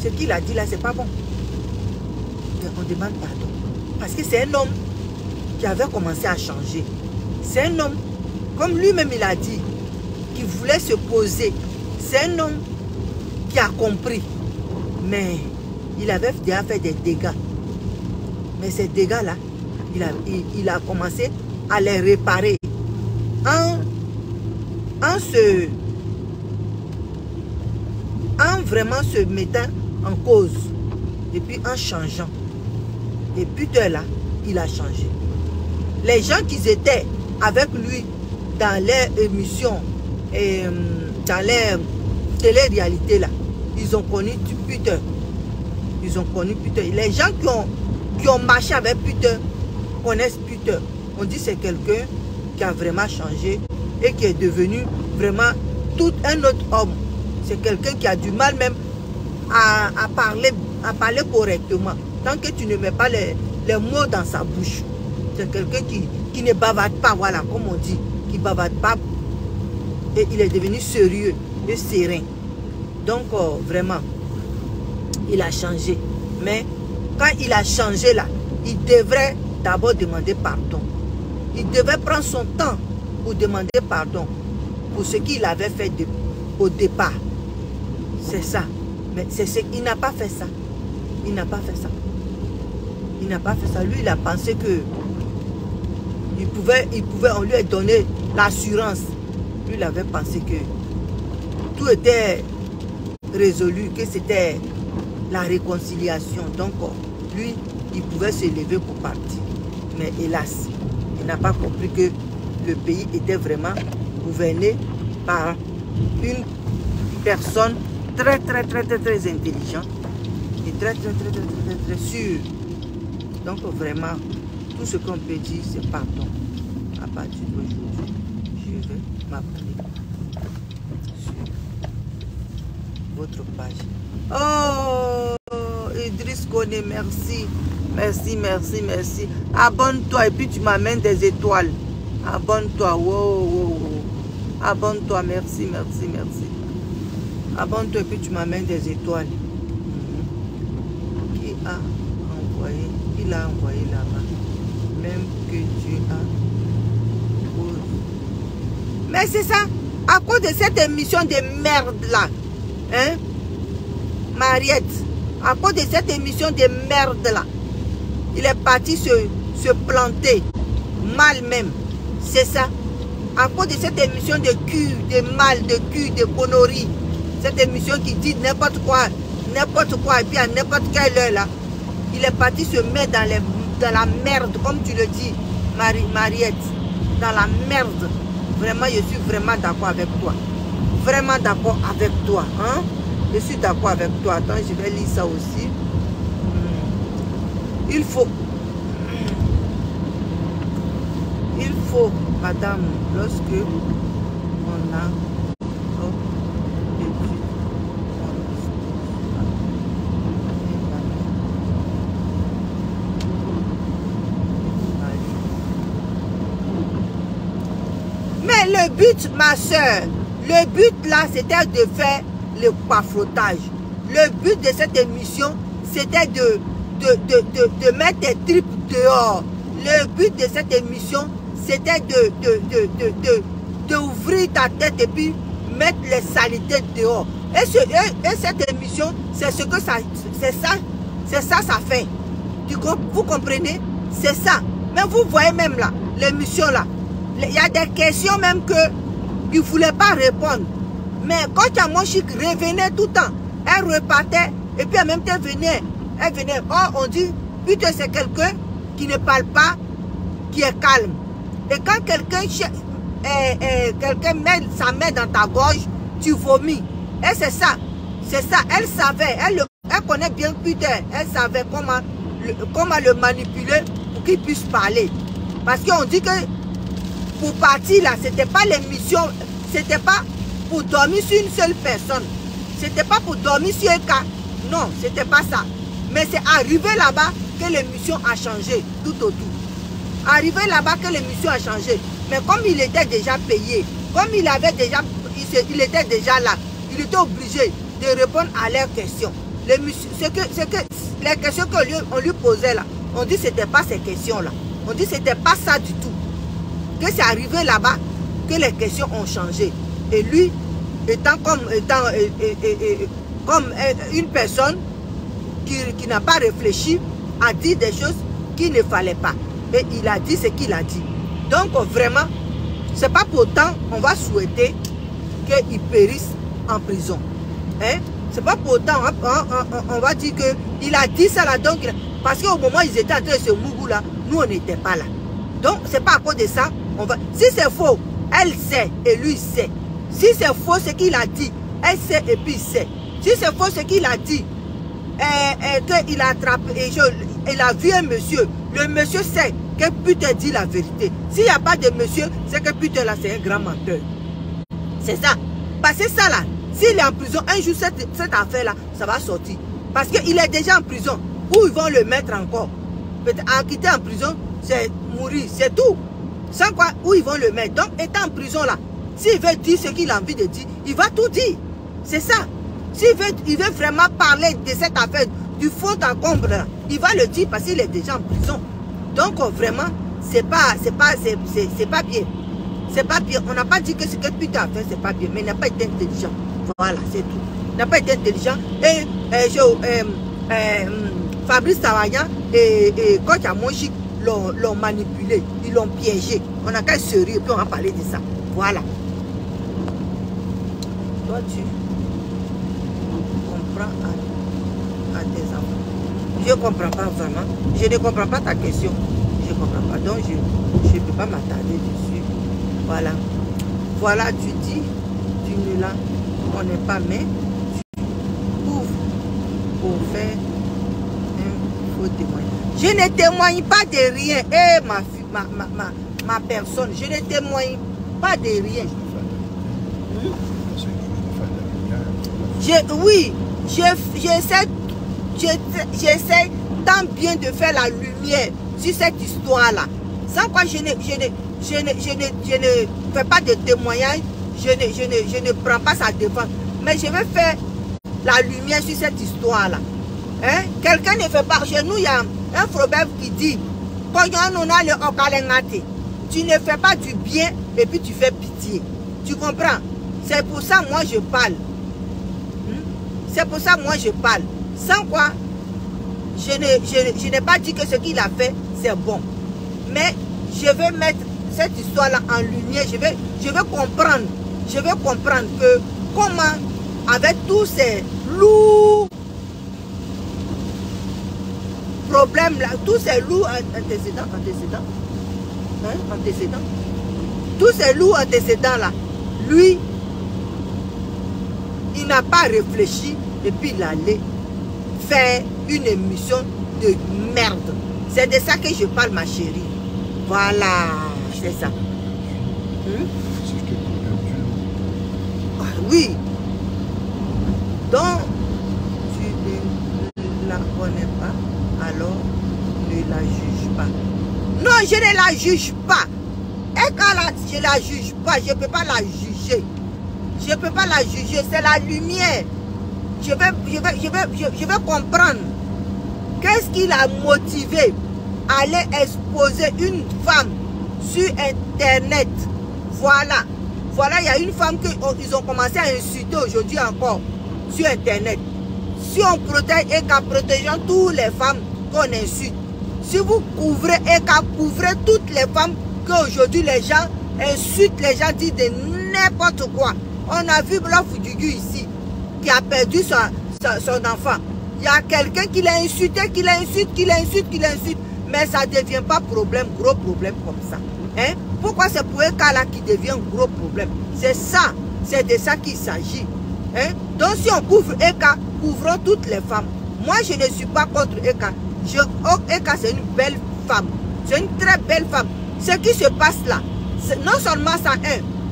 Ce qu'il a dit là, c'est pas bon. Mais on demande pardon. Parce que c'est un homme qui avait commencé à changer. C'est un homme, comme lui-même il a dit, qui voulait se poser. C'est un homme qui a compris. Mais il avait déjà fait des dégâts. Mais ces dégâts-là, il a commencé à les réparer en vraiment se mettant en cause et puis en changeant. Et puis de là, il a changé. Les gens qui étaient avec lui dans les émissions et dans les télé-réalités là, ils ont connu Peter. Ils ont connu Peter. Les gens qui ont marché avec Peter connaissent Peter. On dit c'est quelqu'un qui a vraiment changé et qui est devenu vraiment tout un autre homme. C'est quelqu'un qui a du mal même à parler correctement. Tant que tu ne mets pas les mots dans sa bouche. C'est quelqu'un qui ne bavarde pas, voilà, comme on dit, qui ne bavarde pas. Et il est devenu sérieux et serein. Donc, vraiment, il a changé. Mais quand il a changé là, il devrait d'abord demander pardon. Il devait prendre son temps pour demander pardon pour ce qu'il avait fait au départ. C'est ça. Mais il n'a pas fait ça. Il n'a pas fait ça. Il n'a pas fait ça. Lui, il a pensé que on lui a donné l'assurance. Lui, il avait pensé que tout était résolu, que c'était la réconciliation. Donc, lui, il pouvait se lever pour partir. Mais hélas, il n'a pas compris que le pays était vraiment gouverné par une personne très intelligente et très sûre. Donc, vraiment, tout ce qu'on peut dire, c'est pardon. À partir d'aujourd'hui, je vais m'appeler sur votre page. Oh, Idriss Koné, merci. Merci. Abonne-toi et puis tu m'amènes des étoiles. Abonne-toi. Wow. Abonne-toi. Merci. Abonne-toi et puis tu m'amènes des étoiles. Qui a envoyé? Il a envoyé là-bas. Même que tu as... Mais c'est ça. À cause de cette émission de merde là. Hein? Mariette. À cause de cette émission de merde là. Il est parti se planter. Mal même. C'est ça. À cause de cette émission de cul, de mal, de cul, de conneries. Cette émission qui dit n'importe quoi, et puis à n'importe quelle heure là. Il est parti se mettre dans la merde, comme tu le dis, Mariette. Dans la merde. Vraiment, je suis vraiment d'accord avec toi. Vraiment d'accord avec toi. Hein? Je suis d'accord avec toi. Attends, je vais lire ça aussi. Il faut, madame, lorsque on a... Mais le but, ma soeur, le but là, c'était de faire le coiffrotage. Le but de cette émission, c'était de mettre tes tripes dehors. Le but de cette émission, c'était d'ouvrir ta tête et puis mettre les saletés dehors. Et cette émission, c'est ce que ça, ça fait. Vous comprenez? C'est ça. Mais vous voyez même là, l'émission là, il y a des questions même qu'il ne voulait pas répondre. Mais quand Yamoshik revenait tout le temps, elle repartait et puis en même temps elle venait. Oh, on dit, putain, c'est quelqu'un qui ne parle pas, qui est calme. Et quand quelqu'un met sa main dans ta gorge, tu vomis. Et c'est ça. C'est ça. Elle savait. Elle connaît bien Peter. Elle savait comment le manipuler pour qu'il puisse parler. Parce qu'on dit que pour partir là, c'était pas l'émission. C'était pas pour dormir sur une seule personne. C'était pas pour dormir sur un cas. Non, c'était pas ça. Mais c'est arrivé là-bas que l'émission a changé tout autour. Arrivé là-bas que l'émission a changé. Mais comme il était déjà payé, comme il était déjà là, il était obligé de répondre à leurs questions. Les questions qu'on lui posait là, on dit que ce n'était pas ces questions-là. On dit que ce n'était pas ça du tout. Que c'est arrivé là-bas que les questions ont changé. Et lui, étant comme une personne qui n'a pas réfléchi, a dit des choses qu'il ne fallait pas. Et il a dit ce qu'il a dit. Donc vraiment, c'est pas pour autant on va souhaiter qu'il périsse en prison. Hein? C'est pas pour autant on va dire qu'il a dit ça là. Donc, parce qu'au moment où ils étaient en train de se mougou là, nous on n'était pas là. Donc c'est pas à cause de ça. Si c'est faux, elle sait et lui sait. Si c'est faux ce qu'il a dit, elle sait et puis il sait. Si c'est faux ce qu'il a dit, qu'il a attrapé, il a vu un monsieur Le monsieur sait que putain dit la vérité. S'il n'y a pas de monsieur, c'est que putain là, c'est un grand menteur. C'est ça. Parce que ça là, s'il est en prison, un jour, cette affaire-là, ça va sortir. Parce qu'il est déjà en prison. Où ils vont le mettre encore? En quitter en prison, c'est mourir, c'est tout. Sans quoi, où ils vont le mettre? Donc, étant en prison là, s'il veut dire ce qu'il a envie de dire, il va tout dire. C'est ça. Il veut vraiment parler de cette affaire, du fond en comble là, il va le dire parce qu'il est déjà en prison. Donc, vraiment, c'est pas bien. C'est pas bien. On n'a pas dit que ce que putain a fait, c'est pas bien. Mais il n'a pas été intelligent. Voilà, c'est tout. Il n'a pas été intelligent. Et Fabrice Savayan et Coach Amonchi l'ont manipulé. Ils l'ont piégé. On n'a qu'à se rire et puis on va parler de ça. Voilà. Toi, tu comprends à tes enfants. Je ne comprends pas vraiment. Je ne comprends pas ta question. Je ne comprends pas. Donc, je ne peux pas m'attarder dessus. Voilà. Voilà, tu dis, tu ne l'as, on n'est pas, mais tu ouvres pour faire un faux témoignage. Je ne témoigne pas de rien. Eh, ma personne, je ne témoigne pas de rien. Oui, j'essaie tant bien de faire la lumière sur cette histoire-là. Sans quoi je ne fais pas de témoignage, je ne prends pas sa défense. Mais je vais faire la lumière sur cette histoire-là. Hein? Quelqu'un ne fait pas. Chez nous, il y a un proverbe qui dit tu ne fais pas du bien et puis tu fais pitié. Tu comprends? C'est pour ça moi je parle. C'est pour ça moi je parle. Sans quoi, je n'ai pas dit que ce qu'il a fait, c'est bon. Mais je vais mettre cette histoire-là en lumière. Je vais comprendre. Je vais comprendre que comment, avec tous ces lourds problèmes-là, tous ces lourds antécédents, tous ces lourds antécédents-là, lui, il n'a pas réfléchi et puis il allait faire une émission de merde. C'est de ça que je parle, ma chérie. Voilà, c'est ça. Oui. Donc, tu ne la connais pas, alors ne la juge pas. Non, je ne la juge pas. Et quand je ne la juge pas, je ne peux pas la juger. Je ne peux pas la juger, c'est la lumière. Je vais comprendre. Qu'est-ce qui l'a motivé à aller exposer une femme sur Internet? Voilà. Voilà, il y a une femme qu'ils ont commencé à insulter aujourd'hui encore sur Internet. Si on protège Eka, protégeons toutes les femmes qu'on insulte. Si vous couvrez Eka, couvrez toutes les femmes qu'aujourd'hui les gens insultent, les gens disent de n'importe quoi. On a vu Blanc Foudugu ici, qui a perdu son enfant. Il y a quelqu'un qui l'a insulté, qui l'insulte. Mais ça ne devient pas problème, gros problème comme ça. Hein? Pourquoi c'est pour Eka là qui devient un gros problème? C'est ça, c'est de ça qu'il s'agit. Hein? Donc si on couvre Eka, couvrons toutes les femmes. Moi je ne suis pas contre Eka. Eka c'est une belle femme. C'est une très belle femme. Ce qui se passe là, non seulement ça,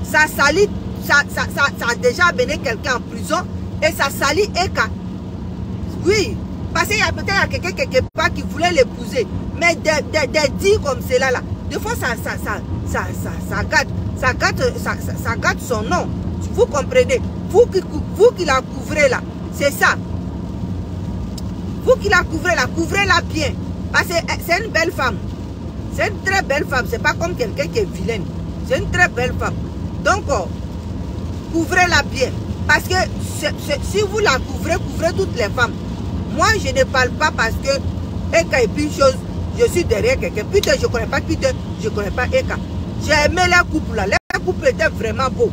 ça salit, ça a déjà amené quelqu'un en prison et ça salit Eka. Oui, parce qu'il y a peut-être quelqu'un quelque part qui voulait l'épouser. Mais des dits comme cela là, des fois ça gâte son nom. Vous comprenez? Vous qui la couvrez là, c'est ça. Vous qui la couvrez là, couvrez-la bien. Parce que c'est une belle femme. C'est une très belle femme. C'est pas comme quelqu'un qui est vilaine. C'est une très belle femme. Donc, couvrez-la bien. Parce que si vous la couvrez, couvrez toutes les femmes. Moi, je ne parle pas parce que Eka est une chose, je suis derrière quelqu'un. Putain, je ne connais pas Putain, je ne connais pas Eka. J'ai aimé les couples là. Les couples étaient vraiment beaux.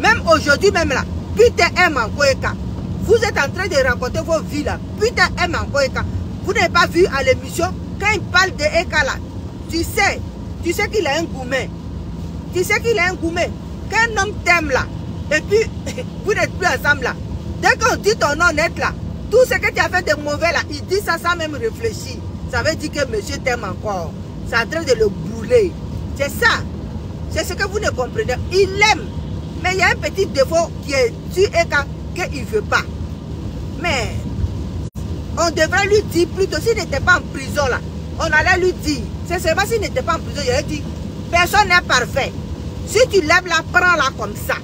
Même aujourd'hui, même là, Putain aime encore Eka. Vous êtes en train de raconter vos vies là. Putain aime encore Eka. Vous n'avez pas vu à l'émission, quand il parle de Eka là, tu sais qu'il a un gourmet. Tu sais qu'il a un gourmet. Quand un homme t'aime là, et puis vous n'êtes plus ensemble là. Dès qu'on dit ton nom net là, tout ce que tu as fait de mauvais là, il dit ça sans même réfléchir. ça veut dire que monsieur t'aime encore. C'est en train de le brûler. C'est ça. C'est ce que vous ne comprenez. Il l'aime. Mais il y a un petit défaut qui est tu et qu'il ne veut pas. Mais on devrait lui dire plutôt, s'il n'était pas en prison là, on allait lui dire. C'est seulement s'il n'était pas en prison, il allait dire, personne n'est parfait. Si tu lèves là, prends-la comme ça.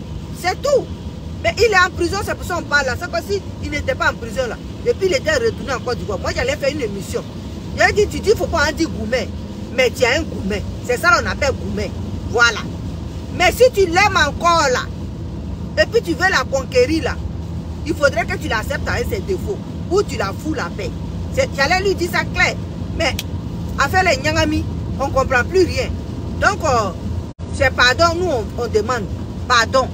C'est tout. Mais il est en prison, c'est pour ça qu'on parle là. C'est comme s'il n'était pas en prison là. Et puis il était retourné en Côte d'Ivoire. Moi, j'allais faire une émission. J'ai dit, tu dis, il ne faut pas en dire gourmet. Mais tu as un gourmet. C'est ça qu'on appelle gourmet. Voilà. Mais si tu l'aimes encore là, et puis tu veux la conquérir là, il faudrait que tu l'acceptes avec ses défauts. Ou tu la fous la paix. J'allais lui dire ça clair. Mais, à faire les nyangami, on ne comprend plus rien. Donc, c'est pardon, nous on demande pardon.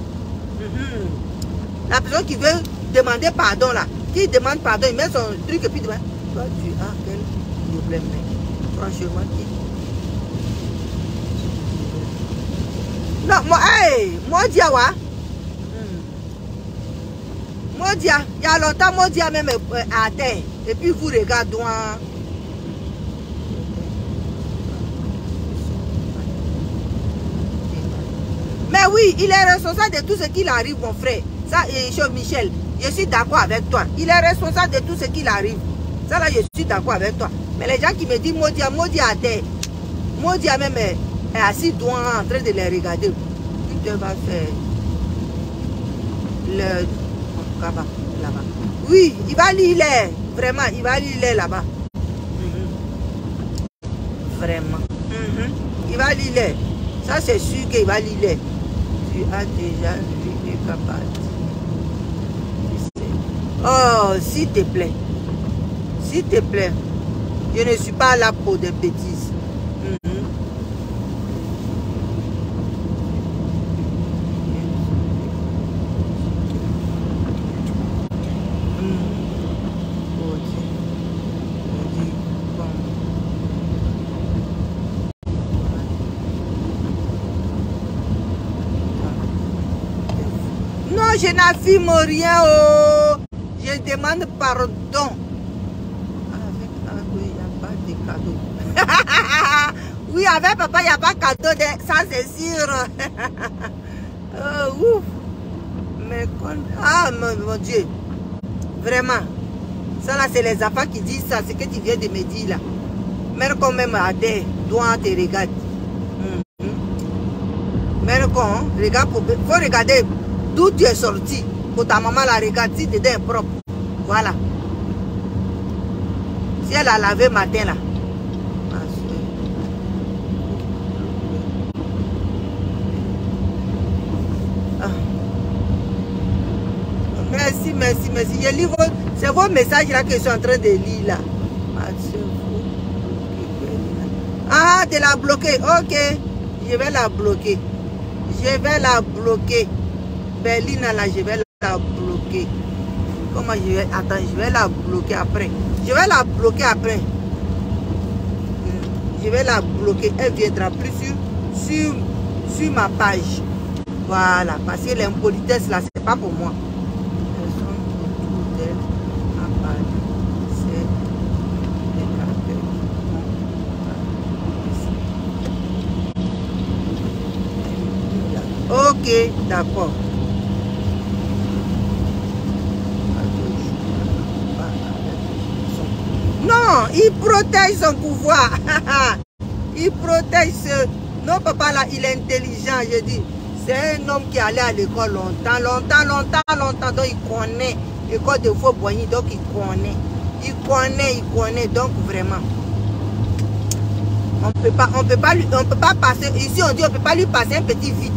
La personne qui veut demander pardon là, qui demande pardon, il met son truc et puis il demande, toi tu as quel problème, franchement, non, moi, hey, moi Diawa. Moi Dia, il y a longtemps, moi Dia même à terre. Et puis vous regardez. Mais oui, il est responsable de tout ce qui arrive, mon frère. Ça, Michel, je suis d'accord avec toi. Il est responsable de tout ce qui arrive. Ça là, je suis d'accord avec toi. Mais les gens qui me disent Modia à terre, Modia même est assis droit en train de les regarder. Il te va faire le là-bas. Oui, il va lire, vraiment, il va lire là-bas. Vraiment. Il va lire. Ça, c'est sûr qu'il va lire. Tu as déjà vu les capables. Oh, s'il te plaît. S'il te plaît. Je ne suis pas là pour des bêtises. Je n'affirme rien. Oh. Je demande pardon. Il n'y a pas de cadeau. Oui, avec papa, il n'y a pas de cadeau. Ça, c'est sûr. Ouf. Mais mon Dieu. Vraiment. Ça, là, c'est les affaires qui disent ça. C'est que tu viens de me dire, là. Même quand même, Adé, doit te regarder. Même quand, regarde, faut regarder. D'où tu es sorti pour ta maman la regarde si tu es propre. Voilà. Si elle a lavé matin là. Merci, merci, merci. Je lis c'est vos messages là que je suis en train de lire là. Ah, tu l'as bloqué. Ok. Je vais la bloquer. Je vais la bloquer. Berlina là, je vais la bloquer. Comment je vais... Attends, je vais la bloquer après. Je vais la bloquer après. Je vais la bloquer. Elle viendra plus sur ma page. Voilà. Parce que l'impolitesse là, c'est pas pour moi. Ok, d'accord. Non, il protège son pouvoir. Il protège ce... Non, papa, là, il est intelligent, je dis. C'est un homme qui allait à l'école longtemps. Donc il connaît. L'école de Faux-Boigny, donc il connaît. Il connaît. Donc, vraiment. On peut pas passer... Ici, on dit on peut pas lui passer un petit vite.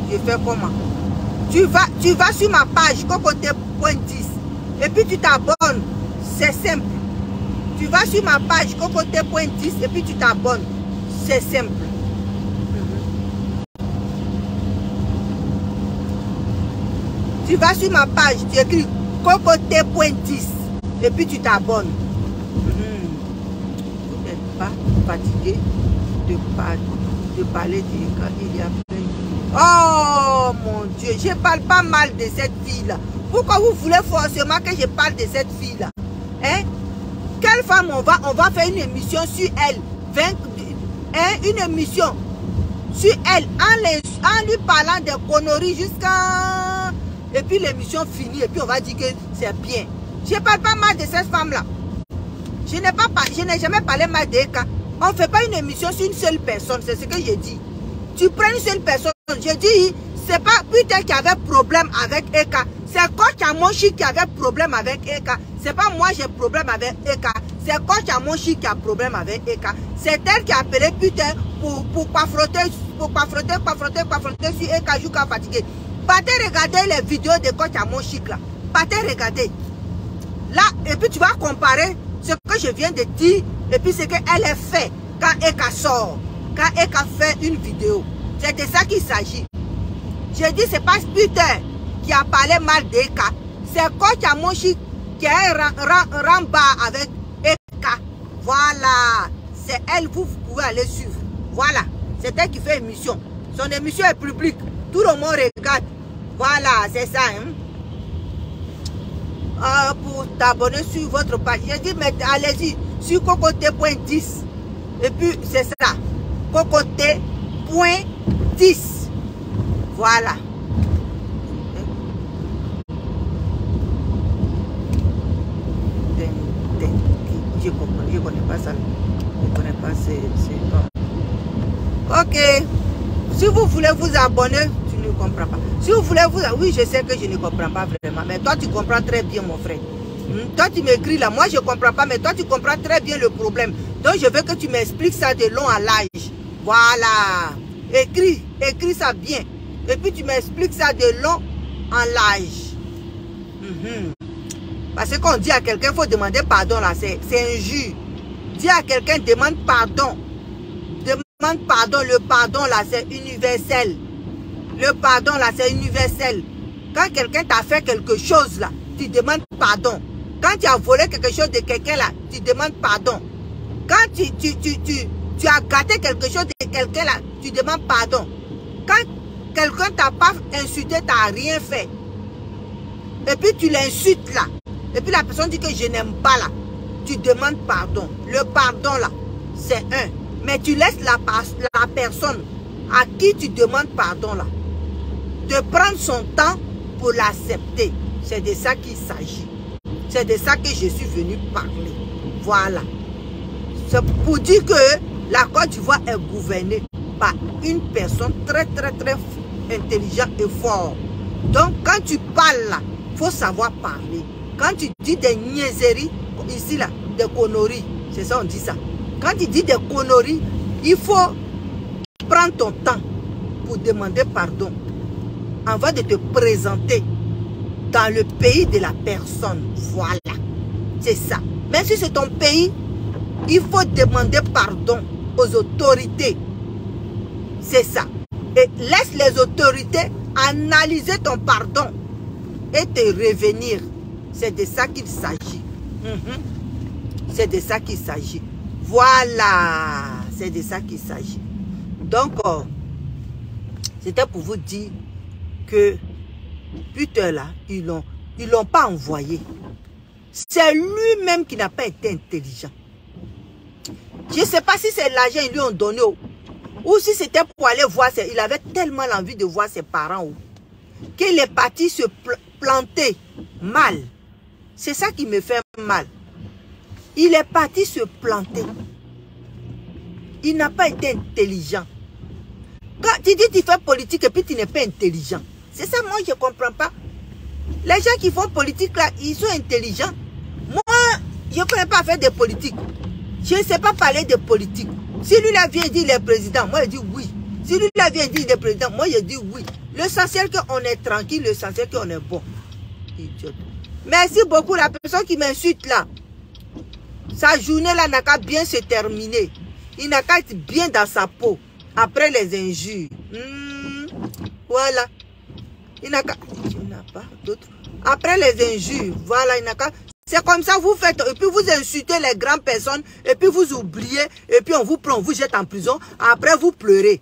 Je fais comment? Tu vas sur ma page cocoté.10 et puis tu t'abonnes. C'est simple. Tu vas sur ma page cocoté.10 et puis tu t'abonnes. C'est simple. Tu vas sur ma page, tu écris cocoté.10 et puis tu t'abonnes. Vous n'êtes pas fatigué de parler quand il y a plein. Oh mon Dieu. Dieu, je ne parle pas mal de cette fille-là. Pourquoi vous voulez forcément que je parle de cette fille-là? Hein? Quelle femme on va faire une émission sur elle? Une émission sur elle en lui parlant des conneries jusqu'à... Et puis l'émission finit et puis on va dire que c'est bien. Je ne parle pas mal de cette femme-là. Je n'ai jamais parlé mal d'Eka. On ne fait pas une émission sur une seule personne, c'est ce que j'ai dit. Tu prends une seule personne, je dis, c'est pas Peter qui avait problème avec Eka. C'est Coach Amonchi qui avait problème avec Eka. C'est pas moi j'ai problème avec Eka. C'est Coach Amonchi qui a problème avec Eka. C'est elle qui a appelé Peter pour pas frotter sur Eka jusqu'à fatiguer. Partez regarder les vidéos de Coach Amonchi là. Partez regarder. Là, et puis tu vas comparer ce que je viens de dire et puis ce qu'elle a fait quand Eka sort. Quand Eka fait une vidéo. C'est de ça qu'il s'agit. Je dis c'est pas Peter qui a parlé mal d'Eka. C'est Coach Amonchi qui est ramba avec Eka. Voilà. C'est elle, vous pouvez aller suivre. Voilà. C'est elle qui fait émission. Son émission est publique. Tout le monde regarde. Voilà, c'est ça. Hein? Pour t'abonner sur votre page. Je dis, mais allez-y sur cocoté.10. Et puis, c'est ça. Cocoté.10. Voilà. Je connais pas ça. Je connais pas c'est ok. Si vous voulez vous abonner, tu ne comprends pas. Si vous voulez vous... Oui, je sais que je ne comprends pas vraiment. Mais toi, tu comprends très bien, mon frère. Toi, tu m'écris là. Moi, je ne comprends pas. Mais toi, tu comprends très bien le problème. Donc, je veux que tu m'expliques ça de long à large. Voilà. Écris ça bien. Et puis, tu m'expliques ça de long en large. Parce qu'on dit à quelqu'un, il faut demander pardon là. C'est injure. Dis à quelqu'un, demande pardon. Demande pardon. Le pardon là, c'est universel. Le pardon là, c'est universel. Quand quelqu'un t'a fait quelque chose là, tu demandes pardon. Quand tu as volé quelque chose de quelqu'un là, tu demandes pardon. Quand tu as gâté quelque chose de quelqu'un là, tu demandes pardon. Quand quelqu'un t'a pas insulté, t'as rien fait. Et puis tu l'insultes là. Et puis la personne dit que je n'aime pas là. Tu demandes pardon. Le pardon là, c'est un. Mais tu laisses la personne à qui tu demandes pardon là, de prendre son temps pour l'accepter. C'est de ça qu'il s'agit. C'est de ça que je suis venu parler. Voilà. C'est pour dire que la Côte d'Ivoire est gouvernée par une personne très intelligente et forte. Donc quand tu parles là, il faut savoir parler. Quand tu dis des niaiseries, ici là, des conneries, c'est ça on dit ça. Quand tu dis des conneries, il faut prendre ton temps pour demander pardon avant de te présenter dans le pays de la personne. Voilà, c'est ça. Même si c'est ton pays, il faut demander pardon aux autorités. C'est ça. Et laisse les autorités analyser ton pardon et te revenir. C'est de ça qu'il s'agit. C'est de ça qu'il s'agit. Voilà, c'est de ça qu'il s'agit. Donc, c'était pour vous dire que Peter là, ils l'ont pas envoyé. C'est lui-même qui n'a pas été intelligent. Je ne sais pas si c'est l'argent qu'ils lui ont donné ou si c'était pour aller voir. Il avait tellement envie de voir ses parents qu'il est parti se planter mal. C'est ça qui me fait mal. Il est parti se planter. Il n'a pas été intelligent. Quand tu dis que tu fais politique et puis tu n'es pas intelligent. C'est ça, moi, je ne comprends pas. Les gens qui font politique, là, ils sont intelligents. Moi, je ne connais pas faire de politique. Je ne sais pas parler de politique. Si lui, là, vient dire le président, moi, je dis oui. Si lui, là, vient dire le président, moi, je dis oui. L'essentiel qu'on est tranquille, l'essentiel qu'on est bon. Idiote. Merci beaucoup, la personne qui m'insulte, là. Sa journée, là, n'a qu'à bien se terminer. Il n'a qu'à être bien dans sa peau. Après les injures. Voilà. Il n'a qu'à... Il n'a pas d'autres. Après les injures. Voilà, il n'a qu'à... C'est comme ça, vous faites... Et puis vous insultez les grandes personnes. Et puis vous oubliez. Et puis on vous prend, on vous jette en prison. Après vous pleurez.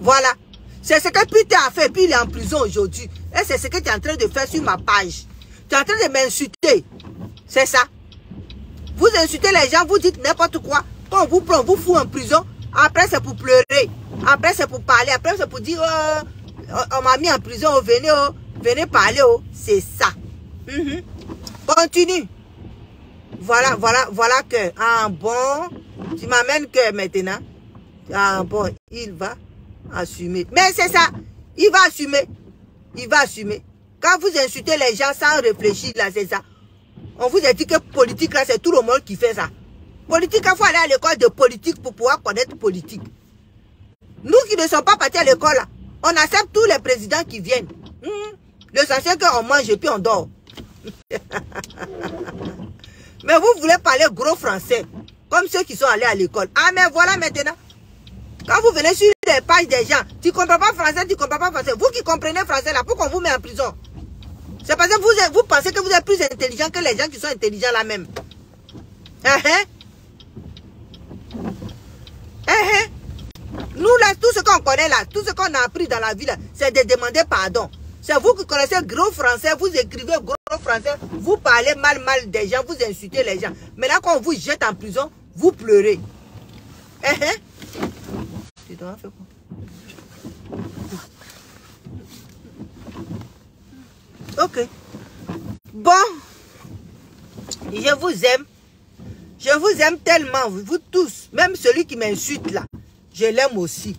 Voilà. C'est ce que Peter a fait, puis il est en prison aujourd'hui. Et c'est ce que tu es en train de faire sur ma page. Tu es en train de m'insulter. C'est ça. Vous insultez les gens, vous dites n'importe quoi. Quand on vous prend, on vous fout en prison. Après, c'est pour pleurer. Après, c'est pour parler. Après, c'est pour dire, on m'a mis en prison, venez parler. C'est ça. Continue. Voilà que, ah bon, tu m'amènes que maintenant, ah bon, il va assumer. Mais c'est ça, il va assumer. Il va assumer. Quand vous insultez les gens sans réfléchir, là, c'est ça. On vous a dit que politique, là, c'est tout le monde qui fait ça. Politique, il faut aller à l'école de politique pour pouvoir connaître politique. Nous qui ne sommes pas partis à l'école, là, on accepte tous les présidents qui viennent. L'essentiel qu'on mange et puis on dort. Mais vous voulez parler gros français, comme ceux qui sont allés à l'école. Ah, mais voilà maintenant. Quand vous venez sur les pages des gens, tu ne comprends pas français, tu ne comprends pas français. Vous qui comprenez français, là, pourquoi on vous met en prison? C'est parce que vous pensez que vous êtes plus intelligent que les gens qui sont intelligents là même. Nous là, tout ce qu'on connaît là, tout ce qu'on a appris dans la vie là, c'est de demander pardon. C'est vous qui connaissez gros français, vous écrivez gros français, vous parlez mal des gens, vous insultez les gens. Mais là, quand on vous jette en prison, vous pleurez. Tu dois faire quoi? Ok. Bon. Je vous aime. Je vous aime tellement, vous tous. Même celui qui m'insulte là, je l'aime aussi.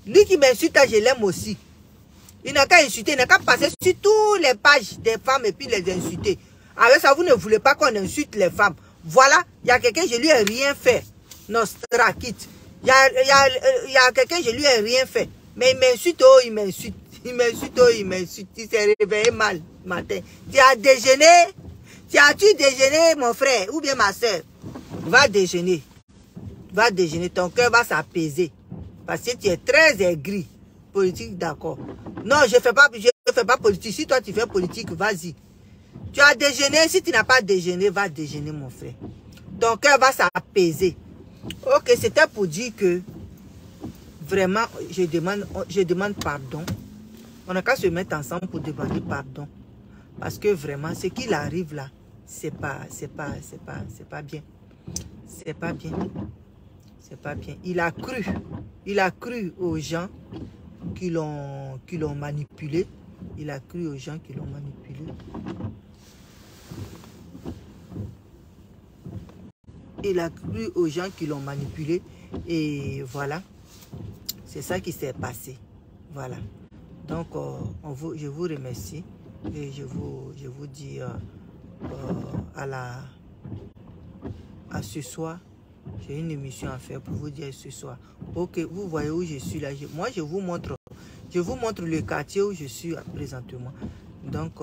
Lui qui m'insulte là, je l'aime aussi. Il n'a qu'à insulter, il n'a qu'à passer sur toutes les pages des femmes et puis les insulter. Avec ça, vous ne voulez pas qu'on insulte les femmes. Voilà, il y a quelqu'un, je lui ai rien fait. Nostra quitte. Il y a quelqu'un, je lui ai rien fait. Mais il m'insulte, il m'insulte. Il m'insulte, il m'insulte. Il s'est réveillé mal matin. Tu as déjeuné? As-tu déjeuné, mon frère? Ou bien ma soeur? Va déjeuner. Va déjeuner. Ton cœur va s'apaiser. Parce que tu es très aigri. Politique, d'accord. Non, je ne fais pas politique. Si toi, tu fais politique, vas-y. Tu as déjeuné. Si tu n'as pas déjeuné, va déjeuner, mon frère. Ton cœur va s'apaiser. Ok, c'était pour dire que vraiment, je demande pardon. On n'a qu'à se mettre ensemble pour demander pardon. Parce que vraiment, ce qu'il arrive là, c'est pas bien. C'est pas bien. C'est pas bien. Il a cru aux gens qui l'ont manipulé. Il a cru aux gens qui l'ont manipulé. Il a cru aux gens qui l'ont manipulé. Et voilà. C'est ça qui s'est passé. Voilà. Donc, je vous remercie. Et je vous dis à ce soir. J'ai une émission à faire pour vous dire ce soir. Ok, vous voyez où je suis là. Moi, je vous montre le quartier où je suis présentement. Donc,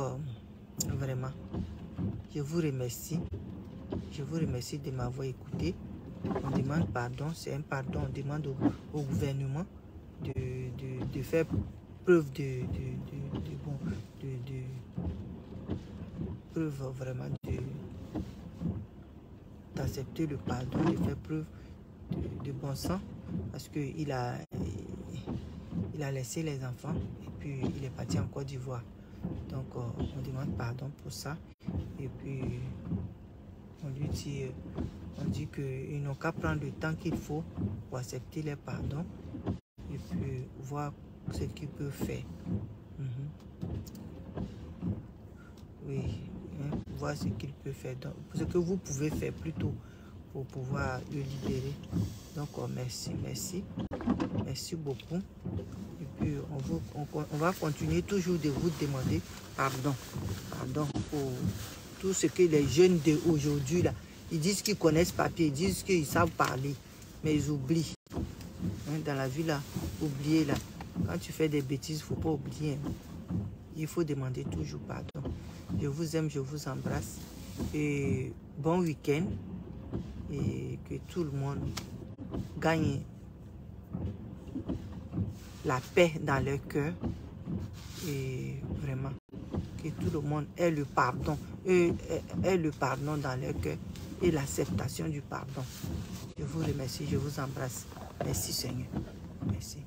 vraiment, je vous remercie. Je vous remercie de m'avoir écouté. On demande pardon, c'est un pardon. On demande au gouvernement de faire preuve preuve vraiment d'accepter le pardon, de faire preuve de bon sens, parce qu'il a laissé les enfants et puis il est parti en Côte d'Ivoire. Donc on demande pardon pour ça et puis on lui dit, qu'ils n'ont qu'à prendre le temps qu'il faut pour accepter les pardons et puis voir ce qu'il peut faire. Oui, hein, voir ce qu'il peut faire. Donc, ce que vous pouvez faire plutôt pour pouvoir le libérer. Donc, merci beaucoup. Et puis, on va continuer toujours de vous demander pardon pour tout ce que les jeunes d'aujourd'hui, là, ils disent qu'ils connaissent papier, ils disent qu'ils savent parler, mais ils oublient. Hein, dans la vie, là, oubliez, là. Quand tu fais des bêtises, il ne faut pas oublier. Il faut demander toujours pardon. Je vous aime, je vous embrasse. Et bon week-end. Et que tout le monde gagne la paix dans leur cœur. Et vraiment, que tout le monde ait le pardon. Ait le pardon dans leur cœur. Et l'acceptation du pardon. Je vous remercie, je vous embrasse. Merci Seigneur. Merci.